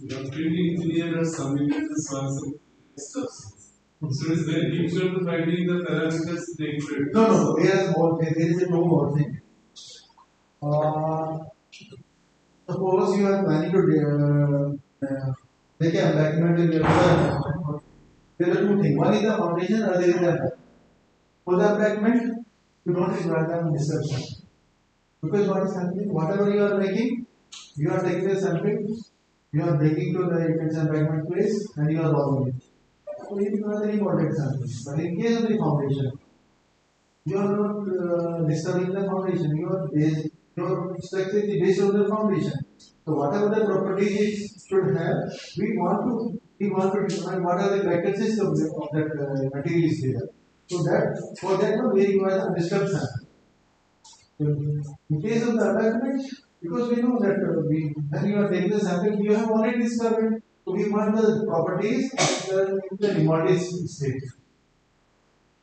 the field engineer has submitted the source of instructions. So it's very difficult to finding the parameters they create. No, there is more. There is no more thing. Uh, Suppose you are planning to take a document in your there are 2 things. One is the foundation, other is the for the embankment, you don't require the disruption. Because what is happening, whatever you are making, you are taking the sample, you are breaking to the embankment place, and you are rolling it. So it is not very important sample. But in case of the foundation, you are not disturbing the foundation. Your structure is based on the foundation. So whatever the properties it should have, we want to define what are the characteristics of that material is there. So that for that one we require a disturbed sample. In case of the attachment, because we know that when you are taking the sample, you have already disturbed it. So we want the properties in the remotest state.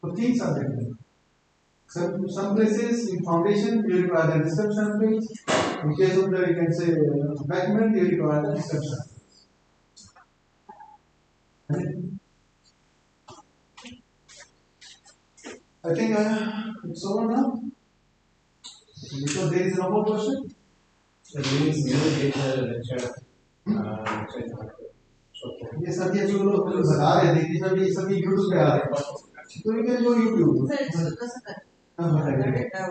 So things are different. Some places in foundation you require the disturbed samples. In case of the you can say embankment, you require the disturbed samples. I think it's over now. Because there is no more question. The means music lecture. ये सभी जो लोग बता रहे थे कि सभी YouTube पे आ रहे हैं तो ये जो यूट्यूब सर छोटा सा कर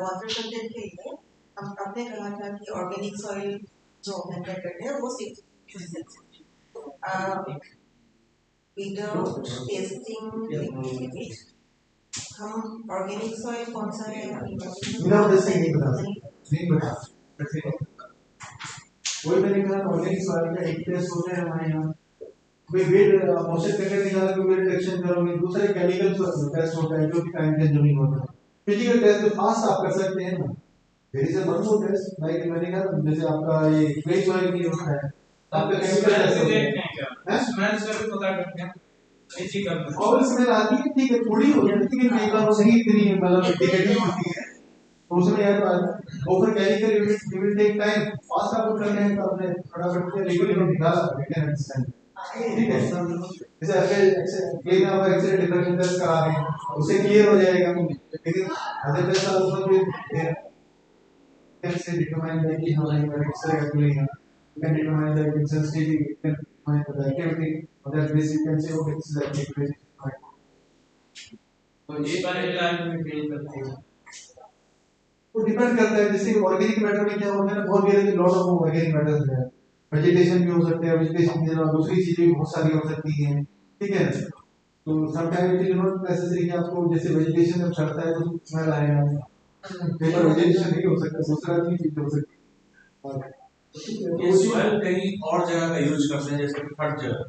वाटर कंटेंट के लिए हम आपने कहा था कि ऑर्गेनिक सॉइल जो मेंटेन करते हैं वो विदाउट टेस्टिंग हम ऑर्गेनिक सॉइल कौन सा है विदाउट टेस्टिंग नहीं बता वही मैंने कहा ऑर्गेनिक सॉइल का एक टेस्ट होता है हमारे यहाँ कोई वेट मॉइस्चर कंटेंट निकाला तो वेट डिटेक्शन करोगे दूसरे केमिकल टेस्ट होता है जो कि टाइम कंज्यूमिंग होता है फिजिकल टेस्ट तो फास्ट आप कर सकते हैं ना there is a one more test like मैंने कहा जैसे आपका ये क्ले सॉइल की होता है आपका केमिकल टेस्ट देखते हैं क्या स्मेल से भी पता करते हैं ये चीज करते हैं और स्मेल आती है ठीक है थोड़ी हो जाती है कई बार वो नहीं इतनी मतलब इंडिकेटिव होती है तो उसमें यार over chemical you will take time fast आप करने हैं तो आपने फटाफट से रेगुलर निकाला लेकिन अंडरस्टैंड ठीक है जैसे क्लीन आप एक्सरे डिफरेंशियल टेस्ट करा रहे हैं उससे क्लियर हो जाएगा लेकिन अदर टेस्ट आल्सो फिर कैसे डिटरमाइन दैट कि हमारे एक्सरे एक्चुअली है you can determine the sensitivity, you can determine the activity, on that basis you can say okay this is activity. तो ये सारे इलाज में फेल करते हैं वो डिपेंड करता है। जैसे ऑर्गेनिक मैटर में क्या होता है ना, बहुत सारे लॉट ऑफ ऑर्गेनिक मैटर्स है, वेजिटेशन भी हो सकते हैं, वेजिटेशन की जगह दूसरी चीजें भी बहुत सारी हो सकती हैं, ठीक है। तो sometime it is not necessary कि आपको जैसे वेजिटेशन जब चढ़ता है तो स्मेल आएगा, कई बार वेजिटेशन नहीं हो सकता, दूसरा चीज हो सकती है। ये सॉइल कहीं और जगह का यूज करते हैं, जैसे हर जगह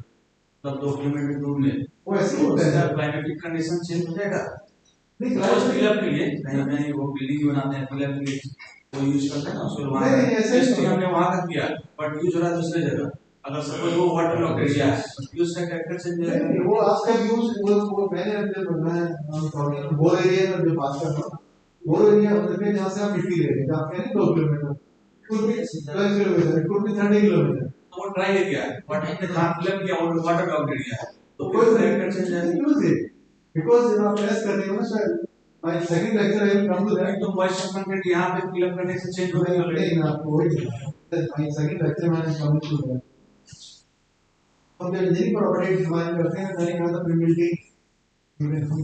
मतलब 2 किलोमीटर दूर में, वो ऐसे ही होता है उसका क्लाइमेटिक कंडीशन चेंज हो जाएगा। नहीं, सपोज फिलअप के लिए कहीं कहीं वो बिल्डिंग बनाते हैं, फिलअप के लिए वो यूज करते हैं ना, उसको वहाँ नहीं, ऐसे नहीं टेस्टिंग होता। हमने वहाँ का किया, बट यूज हो रहा है दूसरी जगह। अगर सपोज वो वाटर लॉक एरिया है, यूज का कैरेक्टर चेंज हो नहीं, जाएगा। वो आपका यूज वो मैंने अपने मैं बोर एरिया में जो बात कर रहा हूँ, बोर एरिया होता है जहाँ से आप मिट्टी ले रहे हैं, आप कह रहे हैं 2 किलोमीटर, कुछ भी 12 किलोमीटर, कुछ भी 30 किलोमीटर, तो वो ड्राई एरिया है, बट हमने जहाँ फिलअप किया वो वाटर लॉक एरिया है, तो कोई कैरेक्टर चेंज है। यूज है बिकॉज जब आप टेस्ट कर रहे हो ना sir, my second lecture I will come to that. तो मॉइस्चर कंटेंट यहाँ पे फिलअप करने से चेंज हो नहीं जाएगा। मैं आपको वही माय सेकंड लेक्चर मैंने कम टू दैट। हम जब इंजीनियरिंग प्रॉपर्टी डिफाइन करते हैं, मैंने कहा था प्रिमिलिटी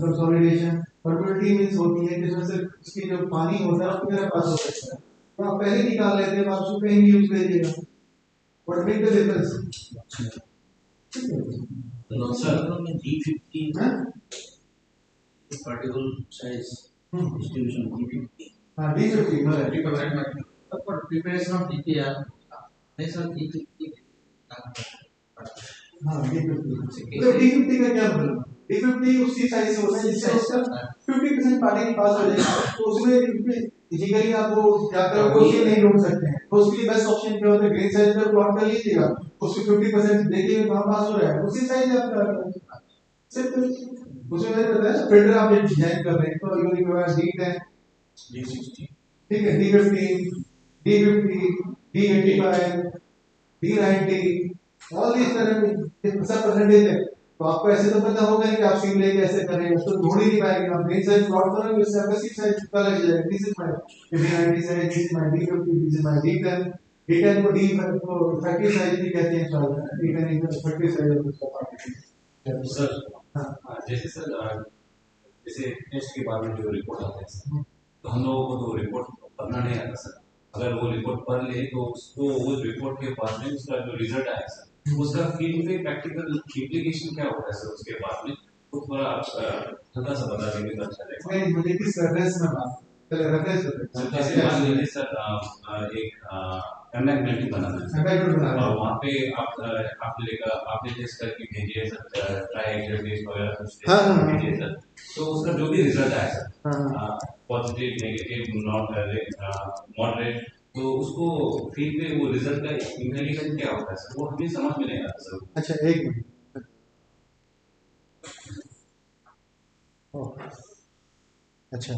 कंसोलिडेशन। पर्मिलिटी मींस होती है कि इसमें से इसकी जो पानी होता है वो मेरे पास हो सकता है, तो आप पहले निकाल लेते हैं, आप उसको कहीं भी यूज करिएगा, व्हाट मेक द डिफरेंस। तो सर में D50 particle size distribution D50 हाँ D50 मतलब 50% में for preparation of DPR based on D50 हाँ D50 तो D50 का क्या मतलब, D50 उसी साइज से होता है जिससे उसका 50% पार्टिकल पास हो जाएगा, तो उसमें फिजिकली आप वो क्या करोगे उसके नहीं ढूंढ सकते हैं, तो उसके लिए बेस्ट ऑप्शन क्या होता है, ग्रीन साइज पर प्लॉट कर लीजिएगा, उसको 50% देखिए कहाँ पास हो रहा है, उसी साइज आपका सिर्फ उसमें मैंने बताया फिल्टर आप डिजाइन कर रहे हैं, तो यू रिक्वायर D10 D60 ठीक है, D15 D50 D85 D90 all इस तरह के सब परसेंटेज है, तो आपको ऐसे तो पता होगा नहीं कि आप सिम लेके ऐसे कर रहे हैं, तो ढूंढ ही नहीं पाएंगे आप, ग्रीन साइज प्लॉट करोगे उससे आपका सिम साइज पता लग जाएगा, this is my D90 size, this is my D50, this is my D10। D10 को D को फैक्ट्री साइज भी कहते हैं, sorry D10 is factory size of the particle. Sir हां जैसे सर जैसे टेस्ट के बाद में जो रिपोर्ट आता है सर, तो हम लोगों को तो रिपोर्ट पढ़ना नहीं आता सर, अगर वो रिपोर्ट पढ़ ले तो उसको वो रिपोर्ट के बाद में उसका जो रिजल्ट आया सर, उसका फील्ड पे प्रैक्टिकल इम्प्लीकेशन क्या होता है सर उसके बाद में, तो थोड़ा हल्का सा बता देंगे तो अच्छा रहेगा। नहीं मुझे किस रेफरेंस में बात, पहले रेफरेंस बताइए जैसे मान लीजिए सर एक एम्बैंकमेंट बनाना है एम्बैंकमेंट बनाना है, और वहाँ पे आपने टेस्ट करके भेजिए सर, ट्राई एक्सरसाइज वगैरह कुछ टेस्ट करके भेजिए सर, तो उसका जो भी रिजल्ट आया sir positive negative not moderate, तो उसको फील्ड पे वो रिजल्ट का इम्प्लीकेशन क्या होता है सर, वो हमें समझ में नहीं आता सर। अच्छा एक मिनट, अच्छा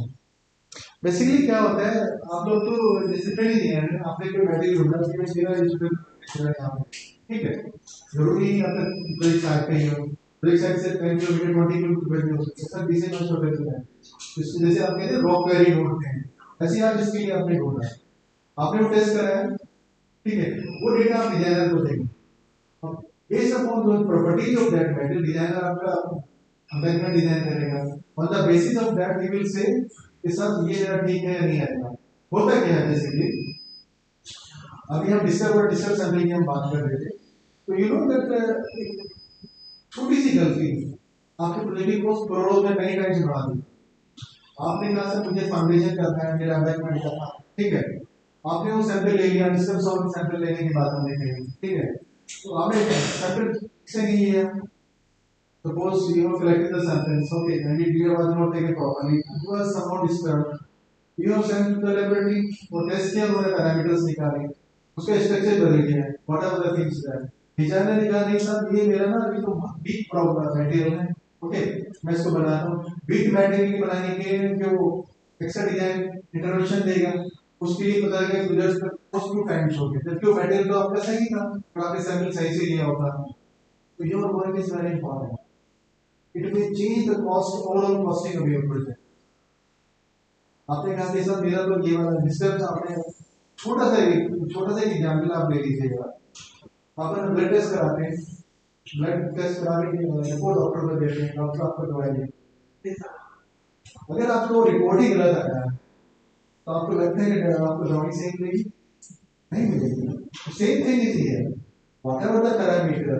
बेसिकली क्या होता है, आप लोग तो डिसिप्लिन ही नहीं है, आपने कोई मटेरियल ढूंढा उसके में मेरा यूज यहाँ पे ठीक है, जरूरी नहीं आपका ब्रेक साइड पे ही हो, ब्रेक साइड से 10 किलोमीटर 20 किलोमीटर भी हो सकता है सर, 20 किलोमीटर छोटे से है, जैसे आप कहते हैं रॉक क्वेरी ढूंढते हैं, ऐसे आप इसके लिए आपने ढूंढा, आपने वो टेस्ट कराया ठीक है, वो डेटा आप डिजाइनर को देंगे, based upon the properties of that metal, designer आपका अमेंडमेंट डिजाइन करेगा, on the basis of that he will say कि सर ये जरा ठीक है या नहीं आएगा। होता क्या है बेसिकली, अभी हम डिस्टर्ब सैंपलिंग की हम बात कर रहे थे, तो यू नो दैट छोटी सी गलती आपके प्रोजेक्ट को करोड़ों में कई टाइम्स बढ़ा दी, आपने कहा सर मुझे फाउंडेशन करना है, मेरा अमेंडमेंट करना है ठीक है, आपने वो सैंपल ले लिया, डिस्टर्ब सॉल्व सैंपल लेने की बात हमने कही ठीक है, तो आपने सैंपल से नहीं लिया, suppose you have collected the samples, okay, and you have not taken properly, you are somehow disturbed, you have sent to the laboratory, वो टेस्ट किया, उन्होंने पैरामीटर्स निकाले, उसका स्ट्रक्चर बदल गया है, what are the things that designer ने कहा नहीं साहब ये मेरा ना अभी तो वीक प्रॉब्लम मटेरियल है, ओके मैं इसको बनाता हूँ, वीक मटेरियल बनाने के लिए जो एक्स्ट्रा डिजाइन इंटरवेंशन देगा, उसके लिए पता लगा कि रिजल्ट का कॉस्ट 2 टाइम्स हो गया, जबकि वो मटेरियल तो आपका सही था और आपने सैंपल सही से लिया होता, तो your work is very important, it will change the cost, overall costing of your project। आपने कहा कि सर मेरा तो ये वाला डिस्टर्ब आपने छोटा सा एग्जांपल आप ले लीजिएगा, आपने ब्लड टेस्ट कराते हैं, ब्लड टेस्ट कराने के रिपोर्ट डॉक्टर को देते हैं, डॉक्टर आपको दवाई देते हैं, अगर आपको रिपोर्ट ही गलत आया है तो आपको लगता है कि आपको दवाई सही मिलेगी? नहीं मिलेगी। Same thing is here, whatever the parameter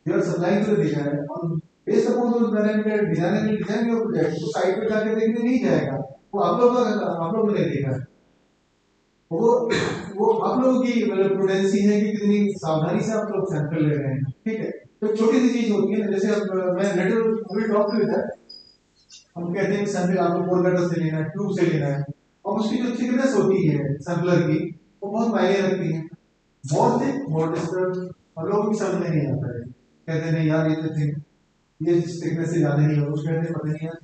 you are supplying to the designer, on based upon those parameter designer will design your project. तो साइट पे जाके देखने नहीं जाएगा, वो आप लोगों ने देखा है, वो आप लोगों की मतलब प्रूडेंसी है कि कितनी सावधानी से आप लोग सैंपल ले रहे हैं, ठीक है। तो छोटी सी चीज होती है ना, जैसे अब मैं later will talk to that, हम कहते हैं सैंपल आपको पोरगेटर से लेना है, ट्यूब से लेना है, और उसकी जो थिकनेस होती है सैंपलर की वो बहुत मायने रखती है। मोर थिक मोर डिस्टर्ब, और लोगों की समझ में नहीं आता है, कहते नहीं यार ये तो थिक, ये थिकनेस से ज्यादा नहीं हो, उसको कहते पता नहीं यार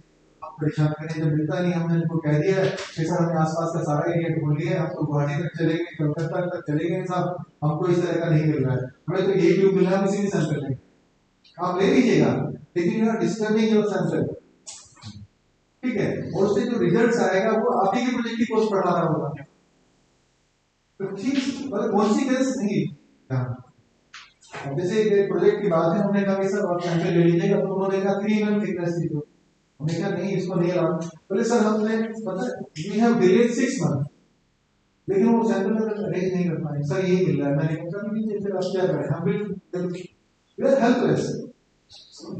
आप परेशान करें, जब मिलता नहीं हमने इनको कह दिया है कि सर हमने आसपास का सारा एरिया ढूंढ लिया है, आप तो गुवाहाटी तक चलेंगे, कलकत्ता तक चलेंगे साहब, हमको इस तरह का नहीं मिल रहा है, हमें तो यही ट्यूब मिल रहा है, इसी में सैंपल है, आप ले लीजिएगा, लेकिन you are disturbing your sample, ठीक है। और उससे जो रिजल्ट आएगा वो आप ही के प्रोजेक्ट की कॉस्ट बढ़ा रहा होगा, तो ठीक मतलब कॉन्सिक्वेंस नहीं। अब जैसे एक प्रोजेक्ट की बात है, हमने कहा कि सर आप सैंपल ले लीजिएगा, तो उन्होंने कहा 3 mm थिकनेस थी, तो हमने कहा नहीं इसको नहीं लाना, बोले सर हमने मतलब वी हैव डिलेड 6 मंथ, लेकिन वो सैंपल अरेंज नहीं कर पाए, सर यही मिल रहा है। मैंने कहा नहीं फिर आप क्या करें, हम बिल्कुल we are helpless.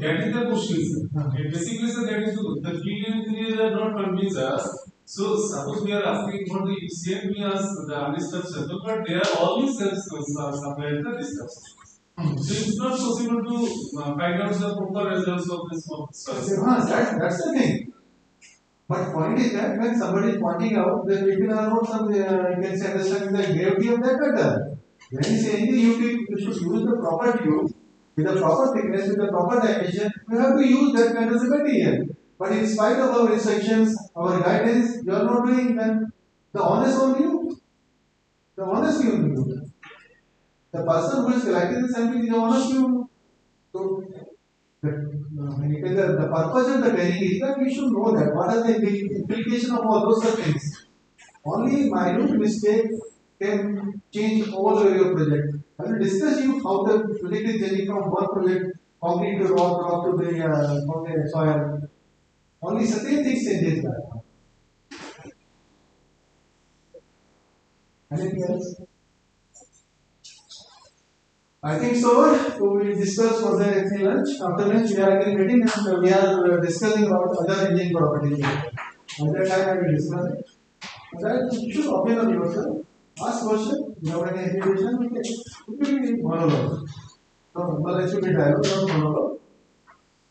That is the question. Basically, sir, that is the key engineers are not convinced us. So suppose we are asking for the same as the undisturbed sample, but they are always supplied the disturbed samples. So it's not possible to find out the proper results of this one. That's the thing. But point is that when somebody is pointing out, then people are not some you can say understanding the gravity of that matter. When he saying you should use the proper tube with the proper thickness, with the proper dimension, you have to use that kind of material. But in spite of our instructions, our guidance, you are not doing then the honest on you. The honest you do. The person who is collecting the sample is the honest you. So the purpose of the training is that we should know that what are the implication of all those things. Only minute mistake can change all your project. I will discuss you how the project is changing from one project, concrete to rock to the soil. Only certain things changes that. Anything else? I think so. So we will discuss for the lunch. After lunch, we are again meeting and we are discussing about other engine properties. At that time, I will discuss it. That you should open up yourself. Ask question. You have any hesitation? It will be monologue. So, but it should be dialogue, not monologue.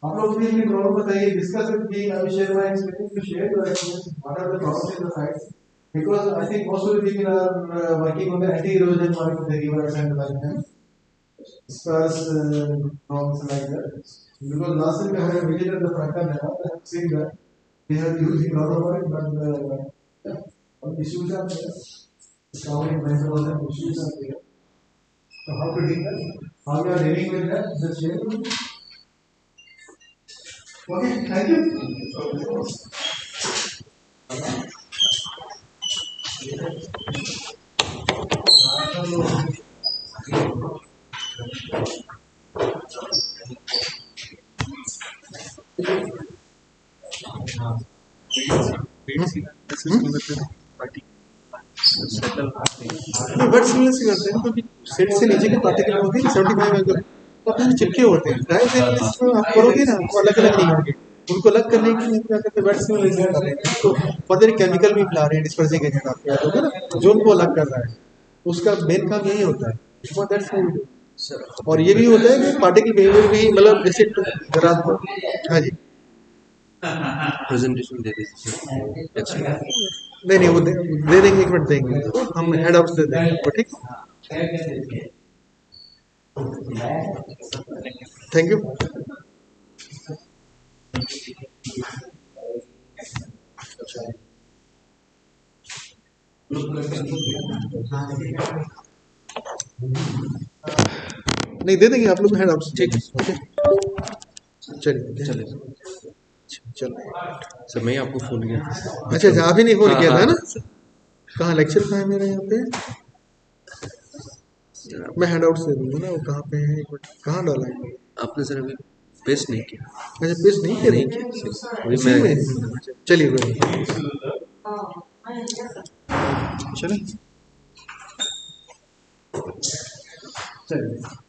आप लोग भी अपनी problem बताइए, discuss with me, I will share my experience, to share your experience, what are the problems in the sites, because I think most of the people are working on the anti-erosion part of the rivers and like spurs, norms like that. Because last time I had visited the Franca Neva, I have seen that they are using a lot of it, but some issues are there. Showering maintenance and issues are there. So how to deal with that? How we are dealing with that? Just share with me. Okay, thank you. But similar से करते हैं क्योंकि set से नीचे के particle होते हैं 75 angle तो अपने चिपके होते हैं, ड्राई सेल आप करोगे ना तो अलग अलग नहीं होंगे, उनको अलग करने के लिए क्या करते हैं, वेट सिमुलेशन कर रहे हैं, तो फर्दर केमिकल भी मिला रहे हैं डिस्पर्सिंग एजेंट, आपको याद होगा ना जो उनको अलग कर रहा है, उसका मेन काम यही होता है। और ये भी होता है कि पार्टिकल बिहेवियर भी मतलब जैसे जरा हाँ जी प्रेजेंटेशन दे दीजिए। नहीं वो दे देंगे, एक मिनट देंगे, हम हेड आउट दे देंगे, ठीक, थैंक यू। नहीं दे देंगे आप लोग हेड आउट, ठीक है, चलिए चलो सर मैं आपको फोन किया। अच्छा आप ही नहीं फोन किया था ना, कहाँ लेक्चर कहाँ है मेरा यहाँ पे, मैं हैंड आउट दे दूंगा ना, वो कहाँ पे है, एक मिनट, कहाँ डाला है आपने सर अभी पेस्ट नहीं किया? अच्छा पेस्ट नहीं किया, नहीं किया। चलिए चले चलिए